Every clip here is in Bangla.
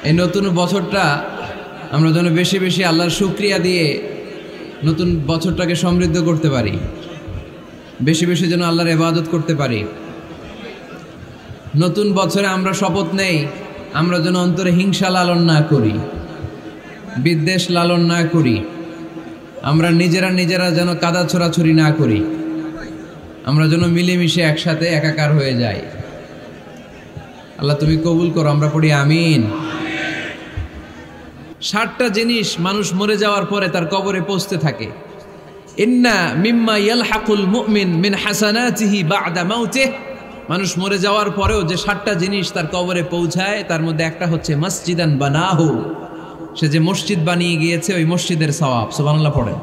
এই নতুন বছরটা আমরা যেন বেশি বেশি আল্লাহর শুকরিয়া দিয়ে নতুন বছরটাকে সমৃদ্ধ করতে পারি, বেশি বেশি যেন আল্লাহর ইবাদত করতে পারি। নতুন বছরে আমরা শপথ নেই আমরা যেন অন্তরে হিংসা লালন না করি, বিদ্বেষ লালন না করি, আমরা নিজেরা যেন কাদা ছোড়াছুরি না করি, আমরা যেন মিলেমিশে একসাথে একাকার হয়ে যাই। আল্লাহ তুমি কবুল করো, আমরা পড়ি আমিন। 60টা জিনিস মানুষ মরে যাওয়ার পরে তার কবরে পৌঁছতে থাকে। ইন্না মিম্মা ইয়ালহাকুল মুমিন মিন হাসানাতিহি বা'দা মাউতিহি, মানুষ মরে যাওয়ার পরেও যে 60টা জিনিস তার কবরে পৌঁছায় তার মধ্যে একটা হচ্ছে মসজিদান বানাহু, সে যে মসজিদ বানিয়ে গিয়েছে ওই মসজিদের সওয়াব। সুবহানাল্লাহ পড়েন।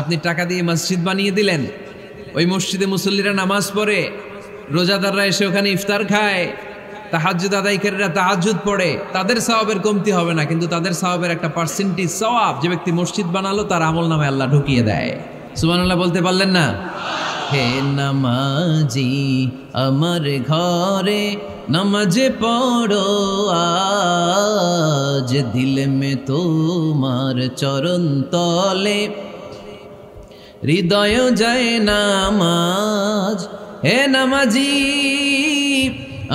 আপনি টাকা দিয়ে মসজিদ বানিয়ে দিলেন, ওই মসজিদে মুসল্লিরা নামাজ পড়ে, রোজাদাররা এসে ওখানে ইফতার খায়, তাহাজ্জুদ আদায়কারীরা তাহাজ্জুদ পড়ে, তাদের সওয়াবের কমতি হবে না, কিন্তু তাদের সওয়াবের একটা পার্সেন্টেজ সওয়াব যে ব্যক্তি মসজিদ বানালো তার আমলনামে আল্লাহ ঢুকিয়ে দেয়। সুবহানাল্লাহ বলতে পারলেন না? হে নামাজি আমার ঘরে নামাজে পড়ো আজ, দিলে মে তোমার চরণ তলে হৃদয় যায় নামাজ। হে নামাজি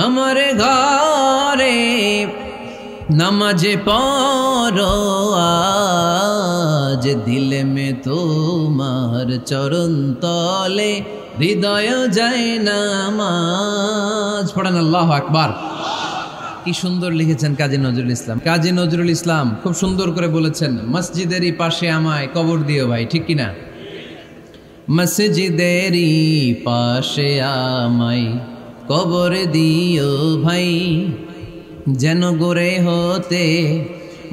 আমার ঘরে নামাজে পড়ো আজ, দিলে মে তোমার চরণ তলে হৃদয় যায় নামাজ। পড়েন আল্লাহু আকবার। কি সুন্দর লিখেছেন কাজী নজরুল ইসলাম। কাজী নজরুল ইসলাম খুব সুন্দর করে বলেছেন, মসজিদেরই পাশে আমায় কবর দিও ভাই, ঠিক কিনা? মসজিদেরই পাশে আমায় কবর দিও ভাই, যেন গোরে হতে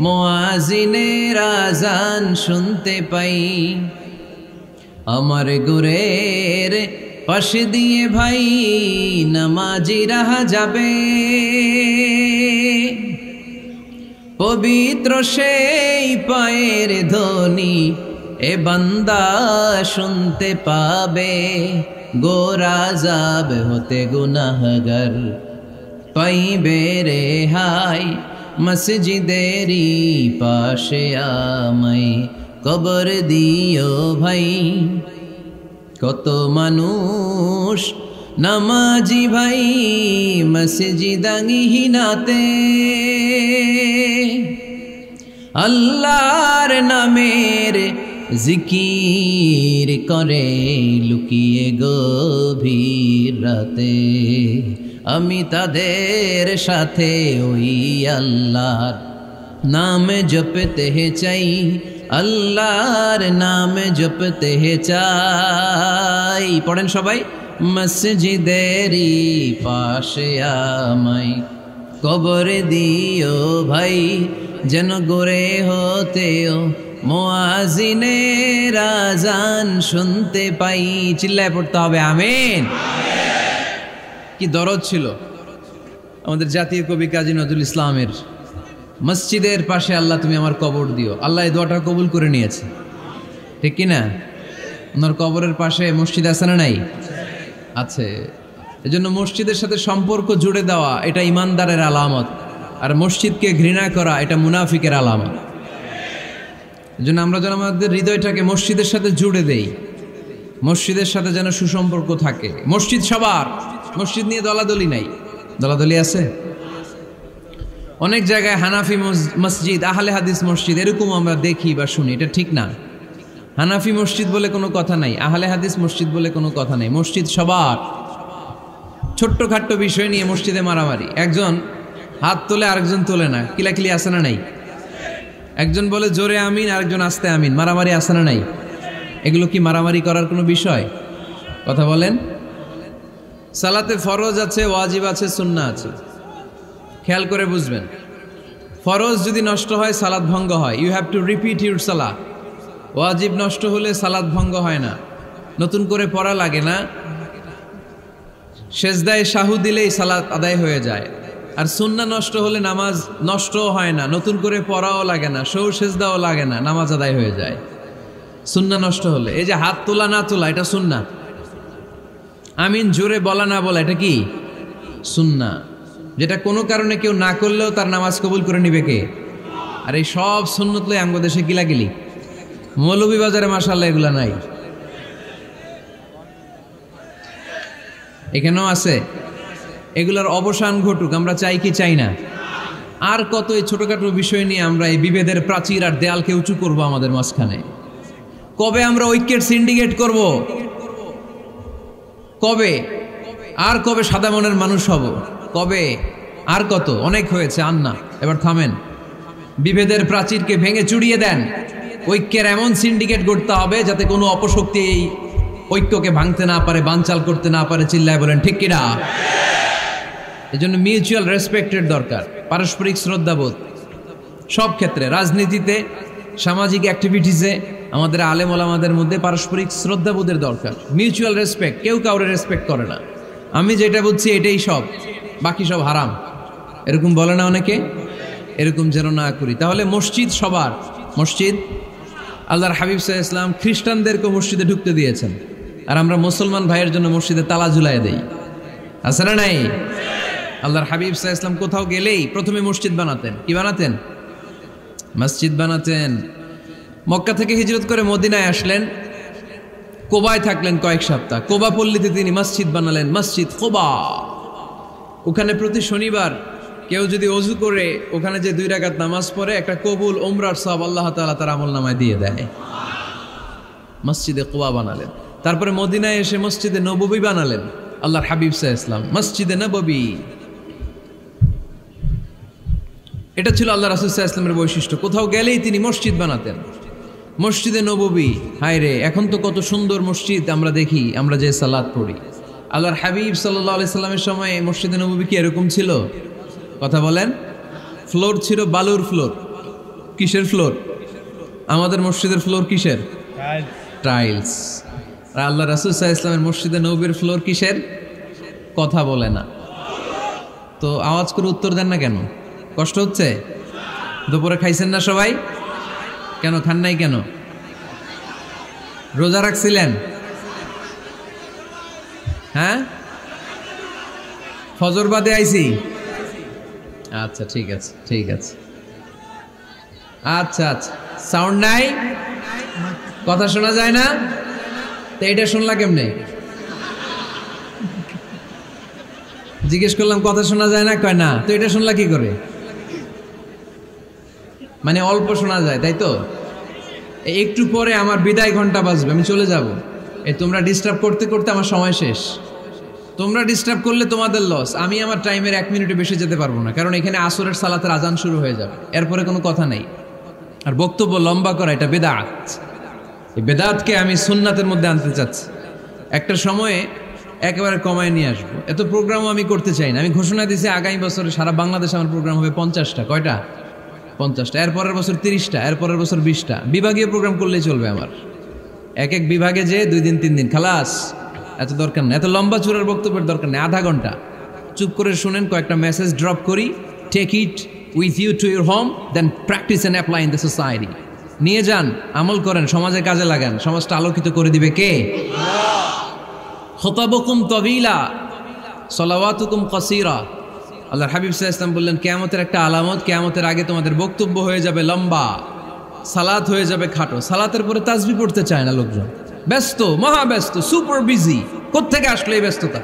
মুয়াজ্জিনের আযান শুনতে পাই। আমার গোরের পাশে দিয়ে ভাই নামাজিরা যাবে, পবিত্র সেই পায়ের ধ্বনি এ বান্দা শুনতে পাবে। গোরা যাব হতে গুনাহগার পাইবে রেহাই, মসজিদেরই পাশে আমায় কবর দিও ভাই। কত মানুষ নামাজি ভাই মসজিদাঙ্গিহীনাতে, আল্লাহর নামের জিকির করে লুকিয়ে গভীর রাতে। আমি তাদের সাথে ওই আল্লাহর নাম জপতে চাই, আল্লাহর নাম জপতে চাই। পড়েন সবাই, মসজিদেরই পাশে আমায় কবর দিও ভাই, যেন গোরে হতেও মুয়াজ্জিনের আযান শুনতে পাই। চিল্লায় পড়তে হবে আমিন। কি দরদ ছিল আমাদের জাতীয় কবি কাজী নজরুল ইসলামের, মসজিদের পাশে আল্লাহ তুমি আমার কবর দিও। আল্লাহ এই দোয়াটা কবুল করে নিয়েছে, ঠিক কিনা? ওনার কবরের পাশে মসজিদ আছে না নাই? আছে। এজন্য মসজিদের সাথে সম্পর্ক জুড়ে দেওয়া এটা ইমানদারের আলামত, আর মসজিদকে ঘৃণা করা এটা মুনাফিকের আলামত। এজন্য আমরা যেন আমাদের হৃদয়টাকে মসজিদের সাথে জুড়ে দেই, মসজিদের সাথে যেন সুসম্পর্ক থাকে। মসজিদ সবার, মসজিদ নিয়ে দলাদলি নাই। দলাদলি আছে অনেক জায়গায়, হানাফি মসজিদ, আহলে হাদিস মসজিদ, এরকম আমরা দেখি বা শুনি, এটা ঠিক না। হানাফি মসজিদ বলে কোনো কথা নাই, আহলে হাদিস মসজিদ বলে কোনো কথা নাই। মসজিদ সবার। ছোট্ট খাট্ট বিষয় নিয়ে মসজিদে মারামারি, একজন হাত তোলে আরেকজন তোলে না, কিলাকিলি আছে না নাই? একজন বলে জোরে আমিন, আরেকজন আস্তে আমিন, মারামারি আছে না নাই? এগুলো কি মারামারি করার কোনো বিষয়? কথা বলেন। সালাতে ফরজ আছে, ওয়াজিব আছে, সুন্নাহ আছে। খেয়াল করে বুঝবেন, ফরজ যদি নষ্ট হয় সালাত ভঙ্গ হয়, you have to repeat your সালাত। ওয়াজিব নষ্ট হলে সালাত ভঙ্গ হয় না, নতুন করে পড়া লাগে না, সেজদায় সাহু দিলেই সালাত আদায় হয়ে যায়। আর সুন্নাহ নষ্ট হলে নামাজ নষ্টও হয় না, নতুন করে পড়াও লাগে না, সৌ সেজদাও লাগে না, নামাজ আদায় হয়ে যায়। সুন্নাহ নষ্ট হলে, এই যে হাত তোলা না তোলা এটা সুন্নাহ, আমিন জোরে বলা না বলা এটা কি সুন্নাহ। যেটা কোনো কারণে কেউ না করলেও তার নামাজ কবুল করে নিবে কে? আর এই সব সুন্নত লই আমগো দেশে গিলাগিলি, মৌলভীবাজারে মাশাআল্লাহ এগুলা নাই, এখানেও আছে। এগুলার অবসান ঘটুক, আমরা চাই কি চাই না? আর কত এই ছোটখাটো বিষয় নিয়ে আমরা এই বিভেদের প্রাচীর আর দেয়ালকে উঁচু করব আমাদের মাঝখানে? কবে আমরা ঐক্যের সিন্ডিকেট করব? কবে? আর কবে সাদা মনের মানুষ হব? কবে? আর কত? অনেক হয়েছে, আর না, এবার থামেন। বিভেদের প্রাচীরকে ভেঙে চুড়িয়ে দেন। ঐক্যের এমন সিন্ডিকেট করতে হবে যাতে কোনো অপশক্তি এই ঐক্যকে ভাঙতে না পারে, বানচাল করতে না পারে। চিল্লায় বলেন ঠিক কিনা? এজন্য মিউচুয়াল রেসপেক্টের দরকার, পারস্পরিক শ্রদ্ধাবোধ সব ক্ষেত্রে, রাজনীতিতে, সামাজিক অ্যাক্টিভিটিসে আমাদের আলেম ওলামাদের মধ্যে পারস্পরিক শ্রদ্ধাবোধের দরকার, মিউচুয়াল রেসপেক্ট। কেউ কাউরে রেসপেক্ট করে না, আমি যেটা বুঝছি এটাই সব, বাকি সব হারাম, এরকম বলে না অনেকে? এরকম যেন না করি। তাহলে মসজিদ সবার, মসজিদ আল্লাহর হাবিব সাল্লাল্লাহু আলাইহি ওয়াসাল্লাম খ্রিস্টানদেরকে মসজিদে ঢুকতে দিয়েছেন, আর আমরা মুসলমান ভাইয়ের জন্য মসজিদে তালা ঝুলাই দেই, আছে না নাই? আল্লাহর হাবিব সাল্লাল্লাহু আলাইহি ওয়াসাল্লাম কোথাও গেলেই প্রথমে মসজিদ বানাতেন। কি বানাতেন? মসজিদ বানাতেন। মক্কা থেকে হিজরত করে মদিনায় আসলেন, কোবায় থাকলেন কয়েক সপ্তাহ। কোবা পল্লীতে তিনি মসজিদ বানালেন, মসজিদ কোবা। ওখানে প্রতি শনিবার কেউ যদি ওযু করে ওখানে যে 2 রাকাত নামাজ পড়ে, একটা কবুল উমরার সওয়াব আল্লাহ তাআলা তার আমলনামায় দিয়ে দেয়। মসজিদে কোবা বানালেন। তারপরে মদিনায় এসে মসজিদে নববী বানালেন আল্লাহর হাবিব সাল্লাল্লাহু আলাইহি ওয়াসাল্লাম, মসজিদে নববী। এটা ছিল আল্লাহ রাসূল সাল্লাল্লাহু আলাইহি ওয়াসাল্লামের বৈশিষ্ট্য। কোথাও গেলেই তিনি মসজিদ বানাতেন, মসজিদে নববী। হায় রে, এখন তো কত সুন্দর মসজিদ আমরা দেখি, আমরা যে সালাত পড়ি। আল্লাহর হাবিব সাল্লাল্লাহু আলাইহি সাল্লামের সময় মসজিদে নববী কি এরকম ছিল? কথা বলেন। ফ্লোর ছিল বালুর ফ্লোর। কিসের ফ্লোর? আমাদের মসজিদের ফ্লোর কিসের? টাইলস। আর আল্লাহ রাসূল সাল্লাল্লাহু আলাইহি ওয়াসাল্লামের মসজিদে নববীর ফ্লোর কিসের? কথা বলে না তো আওয়াজ করে উত্তর দেন না কেন? কষ্ট হচ্ছে? দুপুরে খাইছেন না সবাই? কেন খান নাই কেন? রোজা রাখছিলেন? হ্যাঁ, ফজর বাদে আইছি। আচ্ছা ঠিক আছে, ঠিক আছে। আচ্ছা আচ্ছা, সাউন্ড নাই, কথা শোনা যায় না? তো এটা শুনলা কেমনে? জিজ্ঞেস করলাম কথা শোনা যায় না, কয় না। তো এটা শুনলা কি করে? মানে অল্প শোনা যায়, তাই তো? একটু পরে আমার বিদায় ঘন্টা বাজবে, আমি চলে যাব। তোমরা ডিস্টার্ব করতে করতে আমার সময় শেষ। তোমরা ডিস্টার্ব করলে তোমাদের লস। আমি আমার টাইমের 1 মিনিটে বেশি যেতে পারবো না, কারণ এখানে আসরের সালাতের আজান শুরু হয়ে যাবে, এরপরে কোনো কথা নেই। আর বক্তব্য লম্বা করা এটা বেদাত। এই বেদাতকে আমি সুন্নাতের মধ্যে আনতে চাচ্ছি। একটা সময়ে একেবারে কমায় নিয়ে আসবো। এত প্রোগ্রামও আমি করতে চাই না। আমি ঘোষণা দিয়েছি আগামী বছরে সারা বাংলাদেশে আমার প্রোগ্রাম হবে 50টা। কয়টা? 50টা। এরপরের বছর 30টা, এরপরের বছর 20টা। বিভাগীয় প্রোগ্রাম করলেই চলবে আমার। এক এক বিভাগে যে 2 দিন 3 দিন খালাস। এত দরকার নেই, এত লম্বা চূড়ার বক্তব্যের দরকার নেই। আধা ঘন্টা চুপ করে শুনেন, কয়েকটা মেসেজ ড্রপ করি, take it with you to your home, then practise and apply in the society. নিয়ে যান, আমল করেন, সমাজে কাজে লাগান। সমাজটা আলোকিত করে দিবে কে? খুতাবুকুম তাবিলা সালাওয়াতুকুম কাসীরা। আল্লাহর হাবিব সাল্লাল্লাহু আলাইহি ওয়াসাল্লাম বললেন, কিয়ামতের একটা আলামত, কিয়ামতের আগে তোমাদের বক্তব্য হয়ে যাবে লম্বা, সালাত হয়ে যাবে খাটো। সালাতের পরে তাসবিহ পড়তে চায় না লোকজন, ব্যস্ত, মহা ব্যস্ত, সুপার বিজি। কোত্থেকে আসলে এই ব্যস্ততা?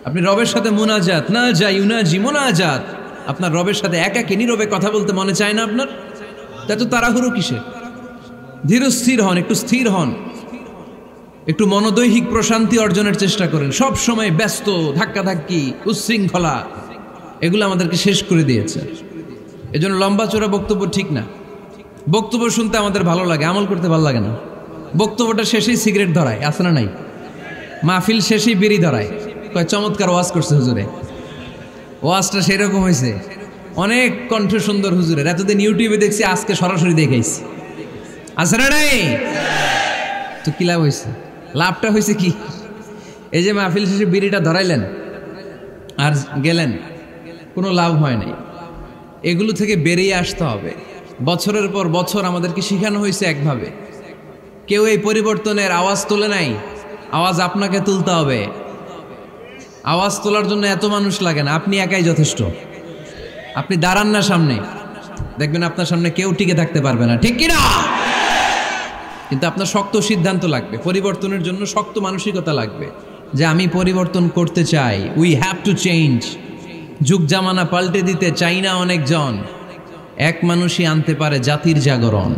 আপনি রবের সাথে মুনাজাত, না যাই ইউনাজি মুনাজাত, আপনার রবের সাথে একাকী নীরবে কথা বলতে মনে চায় না আপনার? এত তাড়াহুড়ো কিসে? ধীর স্থির হন, একটু স্থির হন, একটু মনোদৈহিক প্রশান্তি অর্জনের চেষ্টা করেন। সব সময় ব্যস্ত, ধাক্কাধাক্কি, উচ্ছৃঙ্খলা, এগুলো আমাদেরকে শেষ করে দিয়েছে। এজন্য লম্বা চোরা বক্তব্য ঠিক না। বক্তব্য শুনতে আমাদের ভালো লাগে, আমল করতে ভালো লাগে না। বক্তব্যটা শেষেই সিগারেট ধরায়, আছে না নাই? মাহফিল শেষেই বিড়ি ধরায়, কয় চমৎকার ওয়াজ করছে হুজুরে। ওয়াজটা সেরকম হয়েছে, অনেক কণ্ঠ সুন্দর হুজুরের। এতদিন ইউটিউবে দেখছি, আজকে সরাসরি দেখাইছি, আছে না নাই? তো কি লাভ হয়েছে? লাভটা হয়েছে কি? এই যে মাহফিল শেষে বিড়িটা ধরাইলেন আর গেলেন, কোনো লাভ হয় নাই। এগুলো থেকে বেরিয়ে আসতে হবে। বছরের পর বছর আমাদেরকে শেখানো হয়েছে একভাবে, কেউ এই পরিবর্তনের আওয়াজ তোলে নাই। আওয়াজ আপনাকে তুলতে হবে, আওয়াজ তোলার জন্য এত মানুষ লাগে না, আপনি একাই যথেষ্ট। আপনি দাঁড়ান না সামনে, দেখবেন আপনার সামনে কেউ টিকে থাকতে পারবে না, ঠিক কিনা? কিন্তু আপনার শক্ত সিদ্ধান্ত লাগবে, পরিবর্তনের জন্য শক্ত মানসিকতা লাগবে যে আমি পরিবর্তন করতে চাই। We have to change. যুগ জামানা পাল্টে দিতে চাই না অনেকজন। এক মানুষই আনতে পারে জাতির জাগরণ।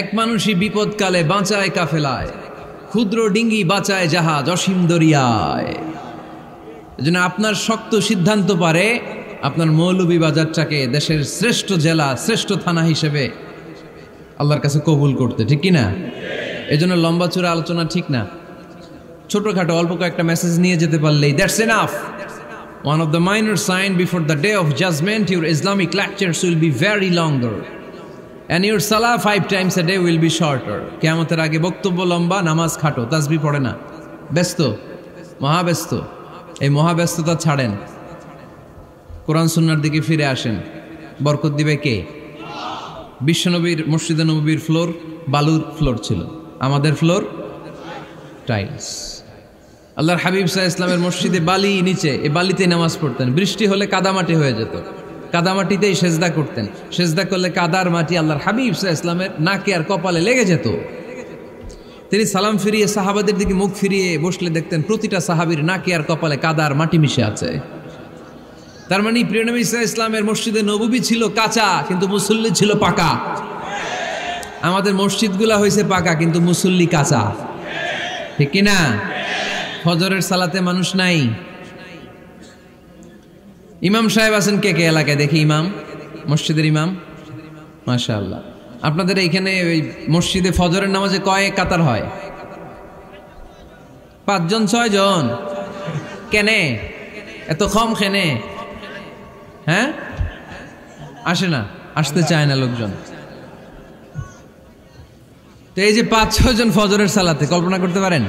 এক মানুষই বিপদকালে বাঁচায় কাফেলায়, ক্ষুদ্র ডিঙ্গি বাঁচায় জাহাজ অসীম দরিয়ায়। এজন্য আপনার শক্ত সিদ্ধান্ত পারে আপনার মৌলভীবাজারটাকে দেশের শ্রেষ্ঠ জেলা, শ্রেষ্ঠ থানা হিসেবে আল্লাহর কাছে কবুল করতে, ঠিক কিনা? এজন্য লম্বা চূড়া আলোচনা ঠিক না, ছোটখাটো অল্প কয়েকটা মেসেজ নিয়ে যেতে পারলেই that's enough. One of the minor signs before the day of judgment, your Islamic lectures will be very longer and your salah 5 times a day will be shorter. কিয়ামতের আগে বক্তব্য লম্বা, নামাজ খাটো, তাসবিহ পড়ে না, ব্যস্ত, মহাব্যস্ত। এই মহাব্যস্ততা ছাড়েন, কোরআন সুন্নাহর দিকে ফিরে আসেন। বরকত দিবে কে? বিশ্বনবীর মসজিদে নববীর ফ্লোর বালুর ফ্লোর ছিল, আমাদের ফ্লোর টাইলস। আল্লাহর হাবিব সাল্লাল্লাহু আলাইহি ওয়াসাল্লামের মসজিদে বালি নিচে, এই বালিতেই নামাজ পড়তেন। বৃষ্টি হলে কাদামাটি হয়ে যেত, কাদামাটিতেই সেজদা করতেন। সেজদা করলে কাদার মাটি আল্লাহর হাবিব সাল্লাল্লাহু আলাইহি ওয়াসাল্লামের নাকে আর কপালে লেগে যেত। তিনি সালাম ফিরিয়ে সাহাবাদের দিকে মুখ ফিরিয়ে বসলে দেখতেন প্রতিটা সাহাবীর নাকে আর কপালে কাদার মাটি মিশে আছে। তার মানে প্রিয় নবী সাল্লাল্লাহু আলাইহি ওয়াসাল্লামের মসজিদে নববী ছিল কাঁচা, কিন্তু মুসল্লি ছিল পাকা। আমাদের মসজিদগুলা হয়েছে পাকা, কিন্তু মুসল্লি কাঁচা, ঠিক কিনা? ফজরের সালাতে মানুষ নাই। ইমাম সাহেব আছেন কে কে এলাকায়? দেখি ইমাম, মসজিদের ইমাম, মাশাআল্লাহ। আপনাদের এইখানে ওই মসজিদে ফজরের নামাজে কয় কাতার হয়? 5 জন 6 জন? কেনে এত কম? কেনে? হ্যাঁ, আসে না, আসতে চায় না লোকজন। তো এই যে 5-6 জন ফজরের সালাতে, কল্পনা করতে পারেন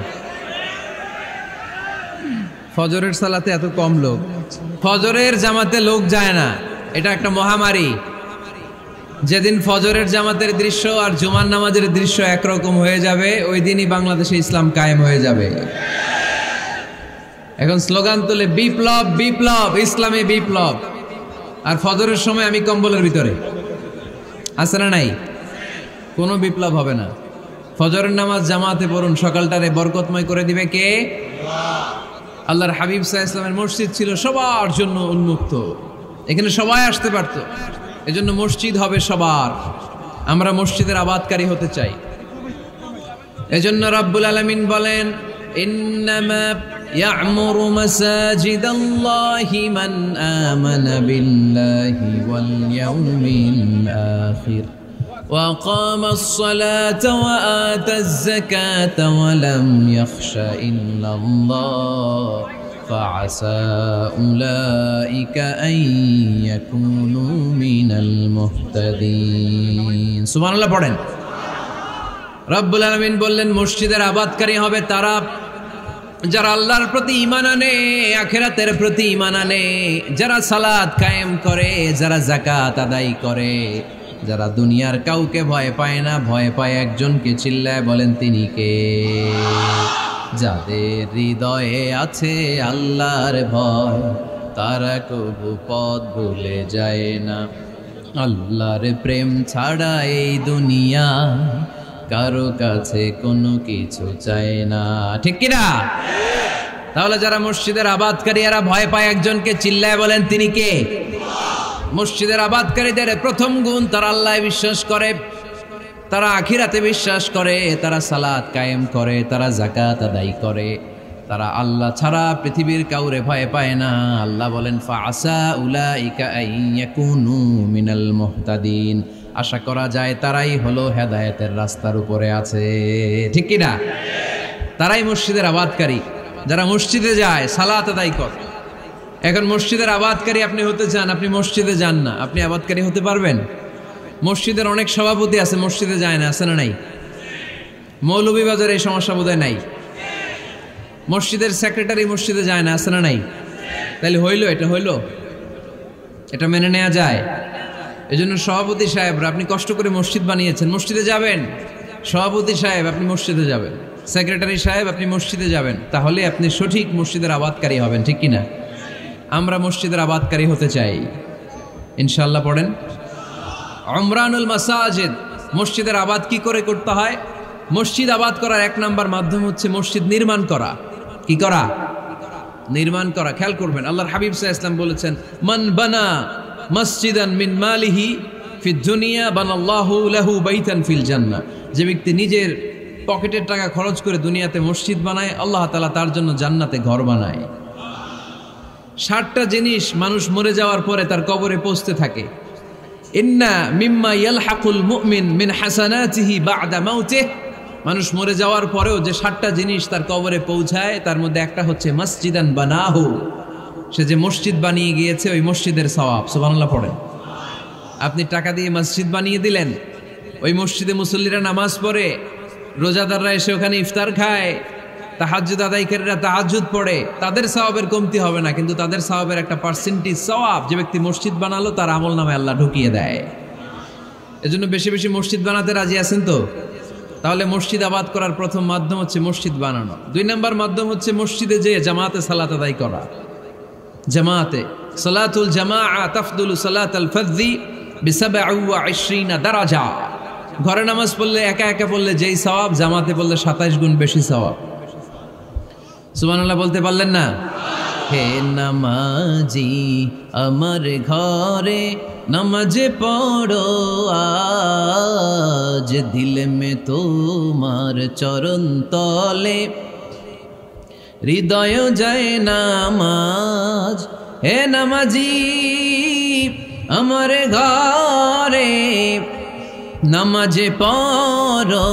ফজরের সালাতে এত কম লোক? ফজরের জামাতে লোক যায় না, এটা একটা মহামারী। যেদিন ফজরের জামাতের দৃশ্য আর জুমার নামাজের দৃশ্য একরকম হয়ে যাবে, ওই দিনই বাংলাদেশে ইসলাম কায়েম হয়ে যাবে। এখন স্লোগান তুলে বিপ্লব বিপ্লব, ইসলামে বিপ্লব। আর ফজরের সময় আমি কম্বলের ভিতরে, আছে না নাই? কোনো বিপ্লব হবে না। ফজরের নামাজ জামাতে পড়ুন, সকালটারে বরকতময় করে দিবে কে? আল্লাহর হাবিব সাল্লাল্লাহু আলাইহি ওয়াসাল্লামের মসজিদ ছিল সবার জন্য উন্মুক্ত, এখানে সবাই আসতে পারত। এজন্য মসজিদ হবে সবার। আমরা মসজিদের আবাদকারী হতে চাই। এজন্য রাব্বুল আলামিন বলেন, ইন্নামা ইয়া'মুরু মাসাজিদাল্লাহি মান আমানা বিল্লাহি ওয়াল ইয়াউমিল আখির ওয়া কামাস সালাতা ওয়া আতাজ যাকাতা ওয়া লাম ইয়াখশা ইল্লাল্লাহ ফাআসা উলাইকা আন ইয়াকুনু মিনাল মুহতাদিন। সুবহানাল্লাহ পড়েন। রব্বুল আলামিন বললেন মসজিদের আবাদকারী হবে তারা যারা আল্লাহর প্রতি ঈমান আনে, আখিরাতের প্রতি ঈমান আনে, যারা সালাত কায়েম করে, যারা যাকাত আদায় করে, যারা দুনিয়ার কাউকে ভয় পায় না, ভয় পায় একজনকে। চিল্লায় বলেন তিনি কে? যাদের হৃদয়ে আছে আল্লাহর ভয়, তারা কবু পথ ভুলে যায় না। আল্লাহর প্রেম ছাড়া এই দুনিয়া কারো কাছে কোনো কিছু চায় না, ঠিক কিনা? তাহলে যারা মসজিদের আবাদকারী এরা ভয় পায় একজনকে। চিল্লায় বলেন তিনি কে? মসজিদের আবাদকারীদের প্রথম গুণ, তারা আল্লাহ বিশ্বাস করে, তারা আখিরাতে বিশ্বাস করে, তারা সালাত কায়েম করে, তারা যাকাত আদায় করে, তারা আল্লাহ ছাড়া পৃথিবীর কাউরে ভয় পায় না। আল্লাহ বলেন ফাআসা উলাইকা আইয়াকুনু মিনাল মুহতাদিন। আশা করা যায় তারাই হলো হেদায়েতের রাস্তার উপরে আছে, ঠিক কিনা? তারাই মসজিদের আবাদকারী, যারা মসজিদে যায়, সালাত আদায় করে। এখন মসজিদের আবাদকারী আপনি হতে চান, আপনি মসজিদে যান না, আপনি আবাদকারী হতে পারবেন? মসজিদের অনেক সভাপতি আছে মসজিদে যায় না, আছে না নাই? মৌলভীবাজারে এই সমস্যা বোধহয় নাই। মসজিদের সেক্রেটারি মসজিদে যায় না, আছে না নাই? তাহলে হইল, এটা হইল, এটা মেনে নেওয়া যায়? এজন্য সভাপতি সাহেবরা, আপনি কষ্ট করে মসজিদ বানিয়েছেন, মসজিদে যাবেন। সভাপতি সাহেব আপনি মসজিদে যাবেন। সেক্রেটারি সাহেব আপনি মসজিদে যাবেন, তাহলে আপনি সঠিক মসজিদের আবাদকারী হবেন, ঠিক কিনা? আমরা মসজিদের আবাদকারী হতে চাই, ইনশাআল্লাহ পড়েন। উমরানুল মাসাজিদ, মসজিদের আবাদ কি করে করতে হয়? মসজিদ আবাদ করার এক নাম্বার মাধ্যম হচ্ছে মসজিদ নির্মাণ করা। কি করা? নির্মাণ করা। খেয়াল করবেন, আল্লাহর হাবিব সাল্লাল্লাহু আলাইহি ওয়াসাল্লাম বলেছেন, মান বানা মসজিদান মিন মালিহি ফিদ দুনিয়া বানাল্লাহু লাহু বাইতান ফিল জান্নাহ। যে ব্যক্তি নিজের পকেটের টাকা খরচ করে দুনিয়াতে মসজিদ বানায়, আল্লাহ তাআলা তার জন্য জান্নাতে ঘর বানায়। 60টা জিনিস মানুষ মরে যাওয়ার পরে তার কবরে পৌঁছতে থাকে। ইন্না মিম্মা ইয়ালহাকুল মুমিন মিন হাসানাতিহি বা'দা মাউতিহি, মানুষ মরে যাওয়ার পরেও যে 60টা জিনিস তার কবরে পৌঁছায়, তার মধ্যে একটা হচ্ছে মসজিদান বানাহু, সে যে মসজিদ বানিয়ে গিয়েছে ওই মসজিদের সওয়াব। সুবহানাল্লাহ পড়েন। আপনি টাকা দিয়ে মসজিদ বানিয়ে দিলেন, ওই মসজিদে মুসল্লিরা নামাজ পড়ে, রোজাদাররা এসে ওখানে ইফতার খায়, তাহাজ্জুদ আদায়কারীরা তাহাজ্জুদ পড়ে, তাদের সওয়াবের কমতি হবে না, কিন্তু তাদের সওয়াবের একটা পার্সেন্টেজ সওয়াব যে ব্যক্তি মসজিদ বানালো তার আমলনামায় আল্লাহ ঢুকিয়ে দেয়। এজন্য বেশি বেশি মসজিদ বানাতে রাজি আছেন তো? তাহলে মসজিদ আবাদ করার প্রথম মাধ্যম হচ্ছে মসজিদ বানানো। 2 নম্বর মাধ্যম হচ্ছে মসজিদে যেয়ে জামাতে সালাত আদায় করা। জামাতে সালাতুল জামাআ তাফদুলু সালাতাল ফাযযি বি27 দারাজা। ঘরে নামাজ পড়লে একা একা পড়লে যেই সওয়াব, জামাতে পড়লে 27 গুণ বেশি সওয়াব। সুবহানাল্লাহ বলতে পারলেন না? হে নামাজি আমার ঘরে নামাজ পড়ো আজ, দিল মে তোমার চরণ তলে হৃদয় যায় নামাজ। হে নামাজি আমার ঘরে নামাজ পড়ো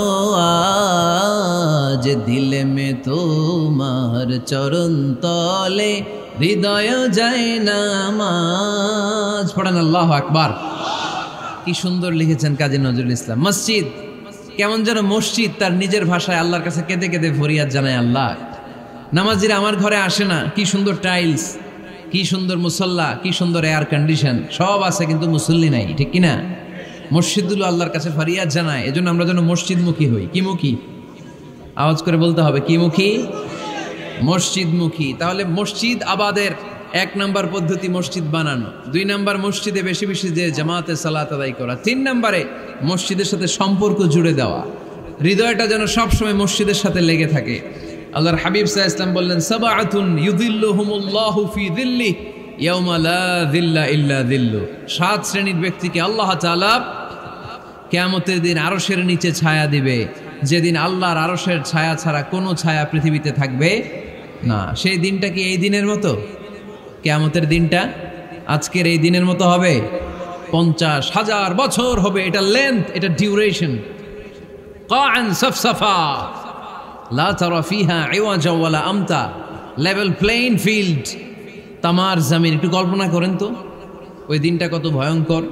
আজ, দিল মে তোমার চরণ তলে হৃদয় যায় নামাজ। পড়েন আল্লাহু আকবার। কি সুন্দর লিখেছেন কাজী নজরুল ইসলাম। মসজিদ কেমন যেন মসজিদ তার নিজের ভাষায় আল্লাহর কাছে কেঁদে কেঁদে ফরিয়াদ জানায়, আল্লাহ নামাজিরা আমার ঘরে আসে না, কি সুন্দর টাইলস, কি সুন্দর মুসল্লা, কি সুন্দর এয়ার কন্ডিশন, সব আছে কিন্তু মুসল্লি নাই, ঠিক কিনা? মসজিদগুলো আল্লাহর কাছে ফরিয়াদ জানায়। এজন্য আমরা যেন মসজিদমুখী হই। কি মুখী? আওয়াজ করে বলতে হবে, কি মুখী? মসজিদমুখী। তাহলে মসজিদ আবাদের 1 নম্বর পদ্ধতি মসজিদ বানানো। 2 নম্বর মসজিদে বেশি বেশি যে জামাতে সালাত আদায় করা। 3 নম্বরে মসজিদের সাথে সম্পর্ক জুড়ে দেওয়া, হৃদয়টা যেন সবসময় মসজিদের সাথে লেগে থাকে। আল্লাহর হাবিব সাল্লাল্লাহু আলাইহি ওয়াসাল্লাম বললেন, সাবআতুন ইউযিল্লুহুমুল্লাহু ফি যিল্লিহি ইয়াওমা লা যিল্লা ইল্লা যিল্লু। 7 শ্রেণীর ব্যক্তিকে আল্লাহ তাআলা কিয়ামতের দিন আরশের নিচে ছায়া দিবে, যেদিন আল্লাহর আরশের ছায়া ছাড়া কোনো ছায়া পৃথিবীতে থাকবে না। সেই দিনটা কি এই দিনের মতো? কিয়ামতের দিনটা আজকের এই দিনের মতো হবে? 50,000 বছর হবে। এটা লেন্থ, এটা ডিউরেশন। কাআন সাফসাফা লা তারা ফিহা ইওয়াজা ওয়ালা আমতা, লেভেল প্লেইন ফিল্ড, তামার জমিন। একটু কল্পনা করেন তো ওই দিনটা কত ভয়ঙ্কর।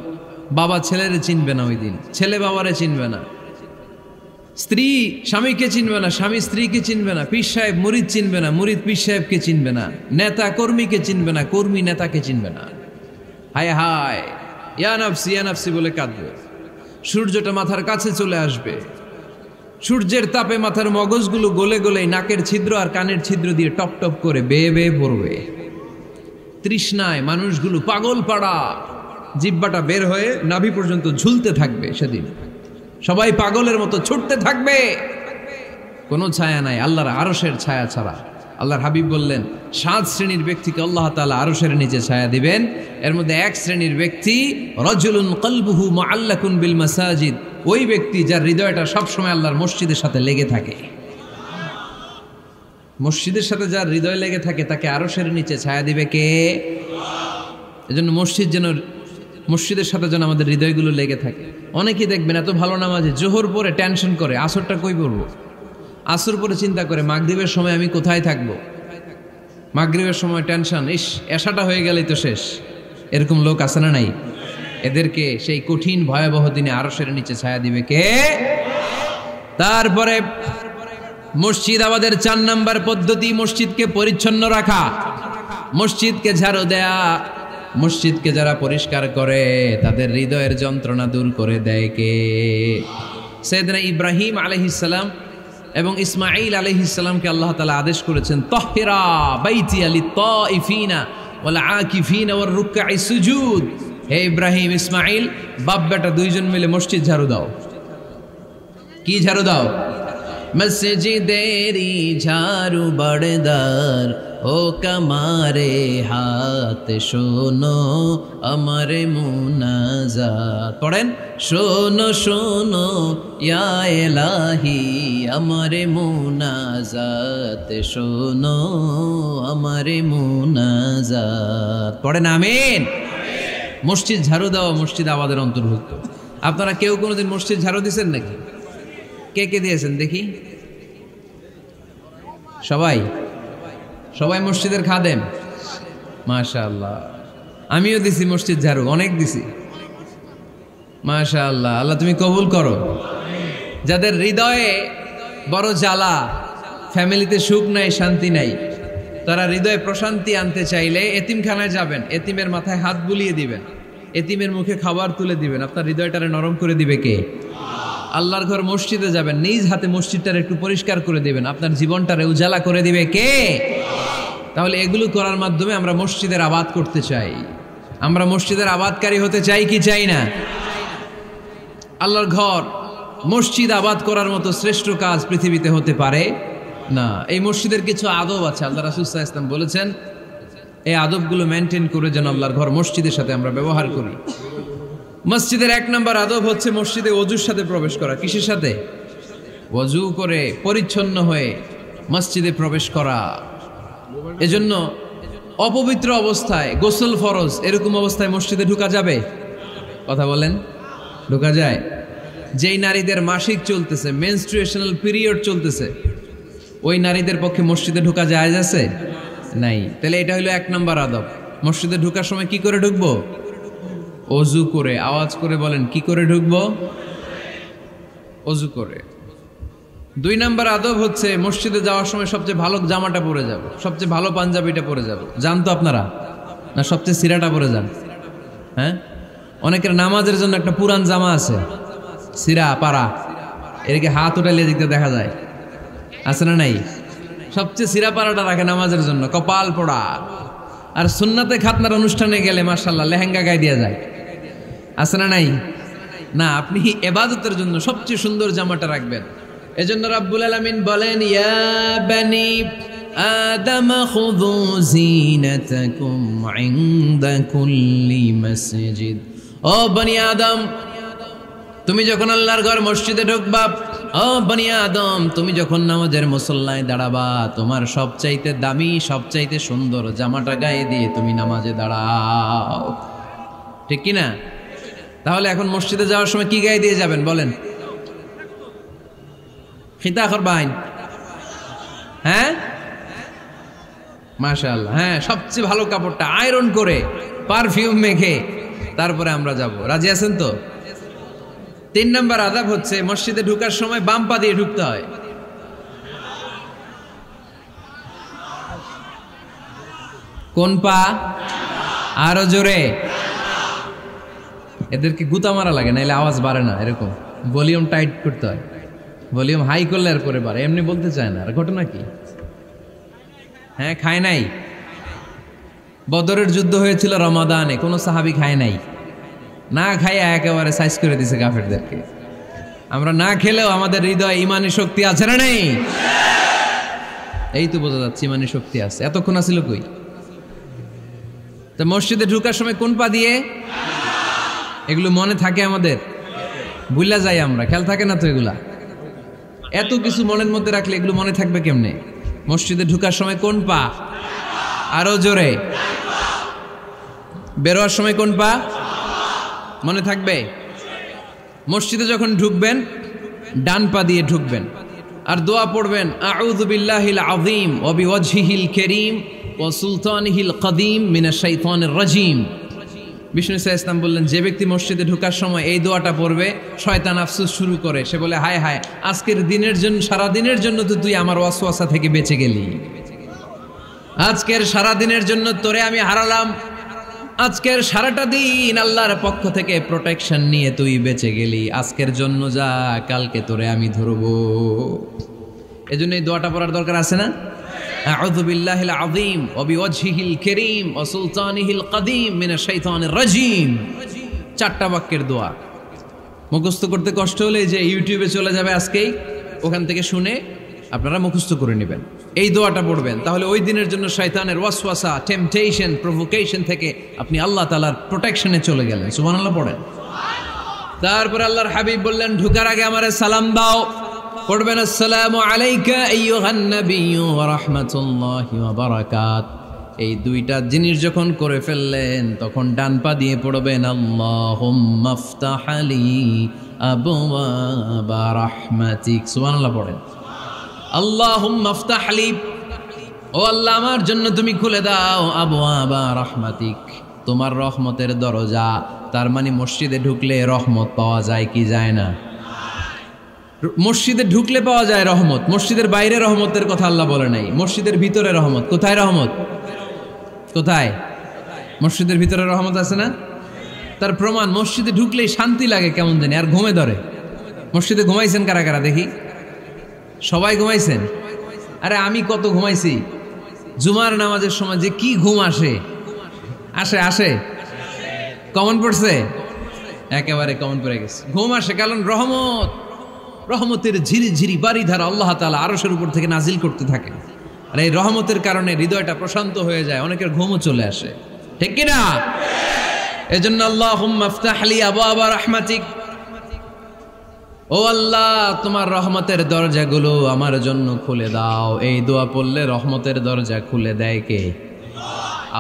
বাবা ছেলেরে চিনবে না ওই দিন, ছেলে বাবারে চিনবে না, স্ত্রী স্বামীকে চিনবে না, স্বামী স্ত্রীকে চিনবে না, পীর সাহেব মুরিদ চিনবে না, মুরিদ পীর সাহেবকে চিনবে না, নেতা কর্মীকে চিনবে না, কর্মী নেতাকে চিনবে না। হায় হায়, ইয়া নাফসি বলে কাঁদবে। সূর্যটা মাথার কাছে চলে আসবে, সূর্যের তাপে মাথার মগজগুলো গলে গলে নাকের ছিদ্র আর কানের ছিদ্র দিয়ে টপ টপ করে বেয়ে বেয়ে পড়বে। তৃষ্ণায় মানুষগুলো পাগল পাড়া, জিহ্বাটা বের হয়ে নাভি পর্যন্ত ঝুলতে থাকবে। সেদিন সবাই পাগলের মতো ছুটতে থাকবে, কোনো ছায়া নাই আল্লাহর আরশের ছায়া ছাড়া। আল্লাহর হাবিব বললেন, 7 শ্রেণীর ব্যক্তিকে আল্লাহ তাআলা আরশের নিচে ছায়া দিবেন। এর মধ্যে 1 শ্রেণীর ব্যক্তি, রাজুলুন কলবুহু মুআল্লাকুন বিল মাসাজিদ, ওই ব্যক্তি যার হৃদয়টা সবসময় আল্লাহর মসজিদের সাথে লেগে থাকে। মসজিদের সাথে যার হৃদয় লেগে থাকে তাকে আরশের নিচে ছায়া দিবে কে? এজন্য মসজিদের সাথে যেন আমাদের হৃদয়গুলো লেগে থাকে। অনেকেই দেখবেন এত ভালো নামাজে, জোহর পরে টেনশন করে আসরটা কই পড়বো, আসর পরে চিন্তা করে মাগরিবের সময় আমি কোথায় থাকবো, মাগরিবের সময় টেনশন, ইস এশাটা হয়ে গেলেই তো শেষ। এরকম লোক আছে না নাই? এদেরকে সেই কঠিন ভয়াবহ দিনে আরশের নিচে ছায়া দিবে কে? তারপরে মসজিদ আমাদের 4 নম্বর পদ্ধতি, মসজিদকে পরিচ্ছন্ন রাখা, মসজিদকে ঝাড়ু দেয়া। মসজিদকে যারা পরিষ্কার করে তাদের হৃদয়ের যন্ত্রণা দূর করে দেয় কে? সাইয়েদনা ইব্রাহিম আলাইহিস সালাম এবং ইসমাঈল আলাইহিস সালামকে আল্লাহ তাআলা আদেশ করেছেন তাহহিরা বাইতিয়া লিত্তাইফিনা ওয়াল আকিফিনা ওয়ার রুকআই সুজুদ। হে ইব্রাহিম, ইসমাঈল, বাপ বেটা দুইজন মিলে মসজিদ ঝাড়ু দাও। কি ঝাড়ু দাও? মসজিদেরি ঝাড়ু বড়দার ও কামারে হাত শোনো আমার মুনাজাত। পড়েন, শোনো শোনো ইয়া ইলাহি আমার মুনাজাত, শোনো আমার মুনাজাত। পড়েন আমিন। মসজিদ ঝাড়ু দেওয়া মসজিদ আমাদের অন্তর্ভুক্ত। আপনারা কেউ কোনোদিন মসজিদ ঝাড়ু দিয়েছেন নাকি? কে কে দিয়েছেন দেখি? সবাই? সবাই মসজিদের খাদেম? মাশাআল্লাহ। আমিও দিছি মসজিদ ঝাড়ু, অনেক দিছি। মাশাআল্লাহ, আল্লাহ তুমি কবুল করো। যাদের হৃদয়ে বড় জ্বালা, ফ্যামিলিতে সুখ নাই, শান্তি নাই, তারা হৃদয়ে প্রশান্তি আনতে চাইলে এতিমখানায় যাবেন, এতিমের মাথায় হাত বুলিয়ে দিবেন, এতিমের মুখে খাবার তুলে দিবেন। আপনার হৃদয়টারে নরম করে দিবে কে? আল্লাহর ঘর মসজিদে যাবেন, নিজ হাতে মসজিদটারে একটু পরিষ্কার করে দিবেন, আপনার জীবনটারে উজালা করে দিবে কে? তাহলে এগুলো করার মাধ্যমে আমরা মসজিদের আবাদ করতে চাই। আমরা মসজিদের আবাদকারী হতে চাই কি চাই না? আল্লাহর ঘর মসজিদ আবাদ করার মতো শ্রেষ্ঠ কাজ পৃথিবীতে হতে পারে না। এই মসজিদের কিছু আদব আছে, আল্লাহ রাসূল সাল্লাল্লাহু আলাইহি ওয়াসাল্লাম বলেছেন এই আদবগুলো মেনটেন করে যেন আল্লাহর ঘর মসজিদের সাথে আমরা ব্যবহার করি। মসজিদের 1 নম্বর আদব হচ্ছে মসজিদে ওযুর সাথে প্রবেশ করা। কিসের সাথে? ওযু করে পরিচ্ছন্ন হয়ে মসজিদে প্রবেশ করা। এজন্য অপবিত্র অবস্থায় গোসল ফরজ, এরকম অবস্থায় মসজিদে ঢোকা যাবে? কথা বলেন, ঢোকা যায়? যেই নারীদের মাসিক চলতেছে, মেনস্ট্রুয়েশনাল পিরিয়ড চলতেছে, ওই নারীদের পক্ষে মসজিদে ঢোকা জায়েজ আছে? নাই। তাহলে এটা হলো 1 নম্বর আদব। মসজিদে ঢোকার সময় কি করে ঢুকবো? ওযু করে। আওয়াজ করে বলেন, কি করে ঢুকবো? ওযু করে। 2 নম্বর আদব হচ্ছে মসজিদে যাওয়ার সময় সবচেয়ে ভালো জামাটা পরে যাব, সবচেয়ে ভালো পাঞ্জাবিটা পরে যাব। জান তো আপনারা? না সবচেয়ে সিরাটা পরে যান? হ্যাঁ, অনেকের নামাজের জন্য একটা পুরান জামা আছে, সিরা পাড়া, এদিকে হাত উঠাইলে দিকতে দেখা যায়, আছে না নাই? সবচেয়ে সিরা পাড়াটা রাখে নামাজের জন্য, কপাল পোড়া। আর সুন্নাতে খাতনার অনুষ্ঠানে গেলে মাশাআল্লাহ লেহেঙ্গা গায়ে দেওয়া যায়, আছে না নাই? না, আপনি ইবাদতের জন্য সবচেয়ে সুন্দর জামাটা রাখবেন। এজন্য রাব্বুল আলামিন বলেন, ইয়া বানি আদম খুযু জিনাতাকুম ইনদা কুল্লি মসজিদ। ও বনি আদম, তুমি যখন আল্লাহর ঘর মসজিদে ঢুকবা, ও বনি আদম, তুমি যখন নামাজের মুসল্লায় দাঁড়াবা, তোমার সবচাইতে দামি, সবচাইতে সুন্দর জামাটা গায়ে দিয়ে তুমি নামাজে দাঁড়াও। ঠিক কি না? তাহলে এখন মসজিদে যাওয়ার সময় কি গায়ে দিয়ে যাবেন বলেন? খিতা করবাইন? হ্যাঁ, মাশাআল্লাহ। হ্যাঁ, সবচেয়ে ভালো কাপড়টা আয়রন করে পারফিউম মেখে তারপরে আমরা যাব। রাজি আছেন তো? 3 নম্বর আদব হচ্ছে মসজিদে ঢোকার সময় বাম পা দিয়ে ঢুকতে হয়। কোন পা? আরো জোরে। এদেরকে গুতা মারা লাগে, নাইলে আওয়াজ বাড়ে না। এরকম ভলিউম টাইট করতে হয়, ভলিউম হাই করলে আর পরে বাড়ে, এমনি বলতে চায় না। আর ঘটনা কি? হ্যাঁ, খায় নাই। বদরের যুদ্ধ হয়েছিল রমাদানে, কোনো সাহাবী খায় নাই, না খাইয়া একেবারে সাইজ করে দিছে কাফেরদেরকে। আমরা না খেলেও আমাদের হৃদয়ে ইমানি শক্তি আছে না নেই? এই তো বোঝা যাচ্ছে ইমানি শক্তি আছে। এতক্ষণ আছিল কই? তো মসজিদে ঢোকার সময় কোন পা দিয়ে? এগুলো মনে থাকে আমাদের? ভুলা যাই আমরা, খেয়াল থাকে না তো এগুলা। এত কিছু মনের মধ্যে রাখলে এগুলো মনে থাকবে কেমনে? মসজিদে ঢোকার সময় কোন পা? আরো জোরে। বেরোয়ার সময় কোন পা? মনে থাকবে? মসজিদে যখন ঢুকবেন ডান পা দিয়ে ঢুকবেন, আর দোয়া পড়বেন, আউযু বিল্লাহিল আযীম ওয়া বিওয়াজহিল কারীম ওয়া সুলতানিহিল কদীম মিনাশ শাইতানির রাজীম। বিষ্ণু সাল্লাল্লাহু আলাইহি ওয়াসাল্লাম বললেন, যে ব্যক্তি মসজিদে ঢোকার সময় এই দোয়াটা পড়বে, শয়তান আফসোস শুরু করে, সে বলে, হায় হায়, আজকের দিনের জন্য, সারা দিনের জন্য তো তুই আমার ওয়াসওয়াসা থেকে বেঁচে গেলি, আজকের সারা দিনের জন্য তোরে আমি হারালাম, আজকের সারাটা দিন আল্লাহর পক্ষ থেকে প্রোটেকশন নিয়ে তুই বেঁচে গেলি, আজকের জন্য যা, কালকে তোরে আমি ধরবো। এজন্য এই দোয়াটা পড়ার দরকার আছে না? আউযু বিল্লাহিল আযীম ওয়া বিওয়াজহিল কারীম ওয়া সুলতানিহিল কাদীম মিনাশ শাইতানির রাজীম। 4টা বাক্যের দোয়া। মুখস্থ করতে কষ্ট হলে যে ইউটিউবে চলে যাবে আজকেই, ওখান থেকে শুনে আপনারা মুখস্থ করে নেবেন, এই দোয়াটা পড়বেন। তাহলে ওই দিনের জন্য শয়তানের ওয়াসওয়াসা, টেম্পটেশন, প্রভোকেশন থেকে আপনি আল্লাহ তাআলার প্রোটেকশনে চলে গেলেন। সুবহানাল্লাহ পড়েন। তারপর আল্লাহর হাবিব বললেন, ঢোকার আগে আমারে সালাম দাও। পড়বেন, আসসালামু আলাইকা আইয়ুহান নাবিয়্যু ওয়া রাহমাতুল্লাহি ওয়া বারাকাত। এই 2টা জিনিস যখন করে ফেললেন, তখন ডান পা দিয়ে পড়বেন, আল্লাহুম্মা আফতাহ লি আবওয়াবা রাহমাতিক। সুবহানাল্লাহ পড়েন। আল্লাহুম্মা আফতাহ লি, ও আল্লাহ আমার জন্য তুমি খুলে দাও আবওয়াবা রাহমাতিক, তোমার রহমতের দরজা। তার মানে মসজিদে ঢুকলে রহমত পাওয়া যায় কি যায় না? মসজিদে ঢুকলে পাওয়া যায় রহমত, মসজিদের বাইরে রহমতের কথা আল্লাহ বলে নাই। মসজিদের ভিতরে রহমত। কোথায় রহমত? কোথায়? মসজিদের ভিতরে রহমত আছে না? তার প্রমাণ, মসজিদে ঢুকলেই শান্তি লাগে কেমন জানি, আর ঘুমে ধরে। মসজিদে ঘুমাইছেন কারা কারা দেখি? সবাই ঘুমাইছেন? আরে আমি কত ঘুমাইছি। জুমার নামাজের সময় যে কি ঘুম আসে, আসে আসে কমন পড়ছে, একেবারে কমন পড়ে গেছে। ঘুম আসে কারণ রহমতের ঝিরি ঝিরি বাড়ি ধারা আল্লাহ তাআলা আরশের উপর থেকে নাজিল করতে থাকে। আর এই রহমতের কারণে হৃদয়টা প্রশান্ত হয়ে যায়, অনেকের ঘুমও চলে আসে, ঠিক কি না? এজন্য আল্লাহুম্মা আফতাহ লি আবওয়াবা রাহমাতিক, ও আল্লাহ তোমার রহমতের দরজাগুলো আমার জন্য খুলে দাও। এই দোয়া পড়লে রহমতের দরজা খুলে দেয় কে?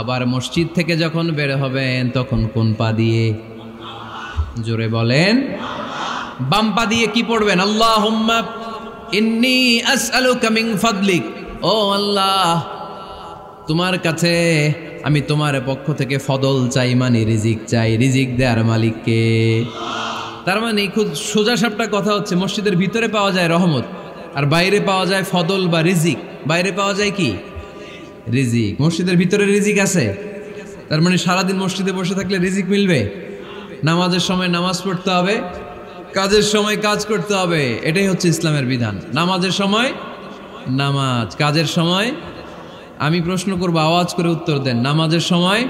আবার মসজিদ থেকে যখন বের হবেন তখন কোন পা দিয়ে? জোরে বলেন। বাম পা দিয়ে কি পড়বেন? আল্লাহুম্মা ইন্নী আসআলুকা মিন ফাদলিক, ও আল্লাহ তোমার কাছে আমি তোমার পক্ষ থেকে ফদল চাই, মানে রিজিক চাই। রিজিক দেয়ার মালিক কে? তার মানে খুব সোজা সাপটা কথা হচ্ছে, মসজিদের ভিতরে পাওয়া যায় রহমত, আর বাইরে পাওয়া যায় ফদল বা রিজিক। বাইরে পাওয়া যায় কি? রিজিক। মসজিদের ভিতরে রিজিক আছে। তার মানে সারাদিন মসজিদে বসে থাকলে রিজিক মিলবে? নামাজের সময় নামাজ পড়তে হবে, কাজের সময় কাজ করতে হবে। এটাই হচ্ছে ইসলামের বিধান। নামাজের সময় নামাজ, কাজের সময়। আমি প্রশ্ন করব, আওয়াজ করে উত্তর দেন। নামাজের সময়,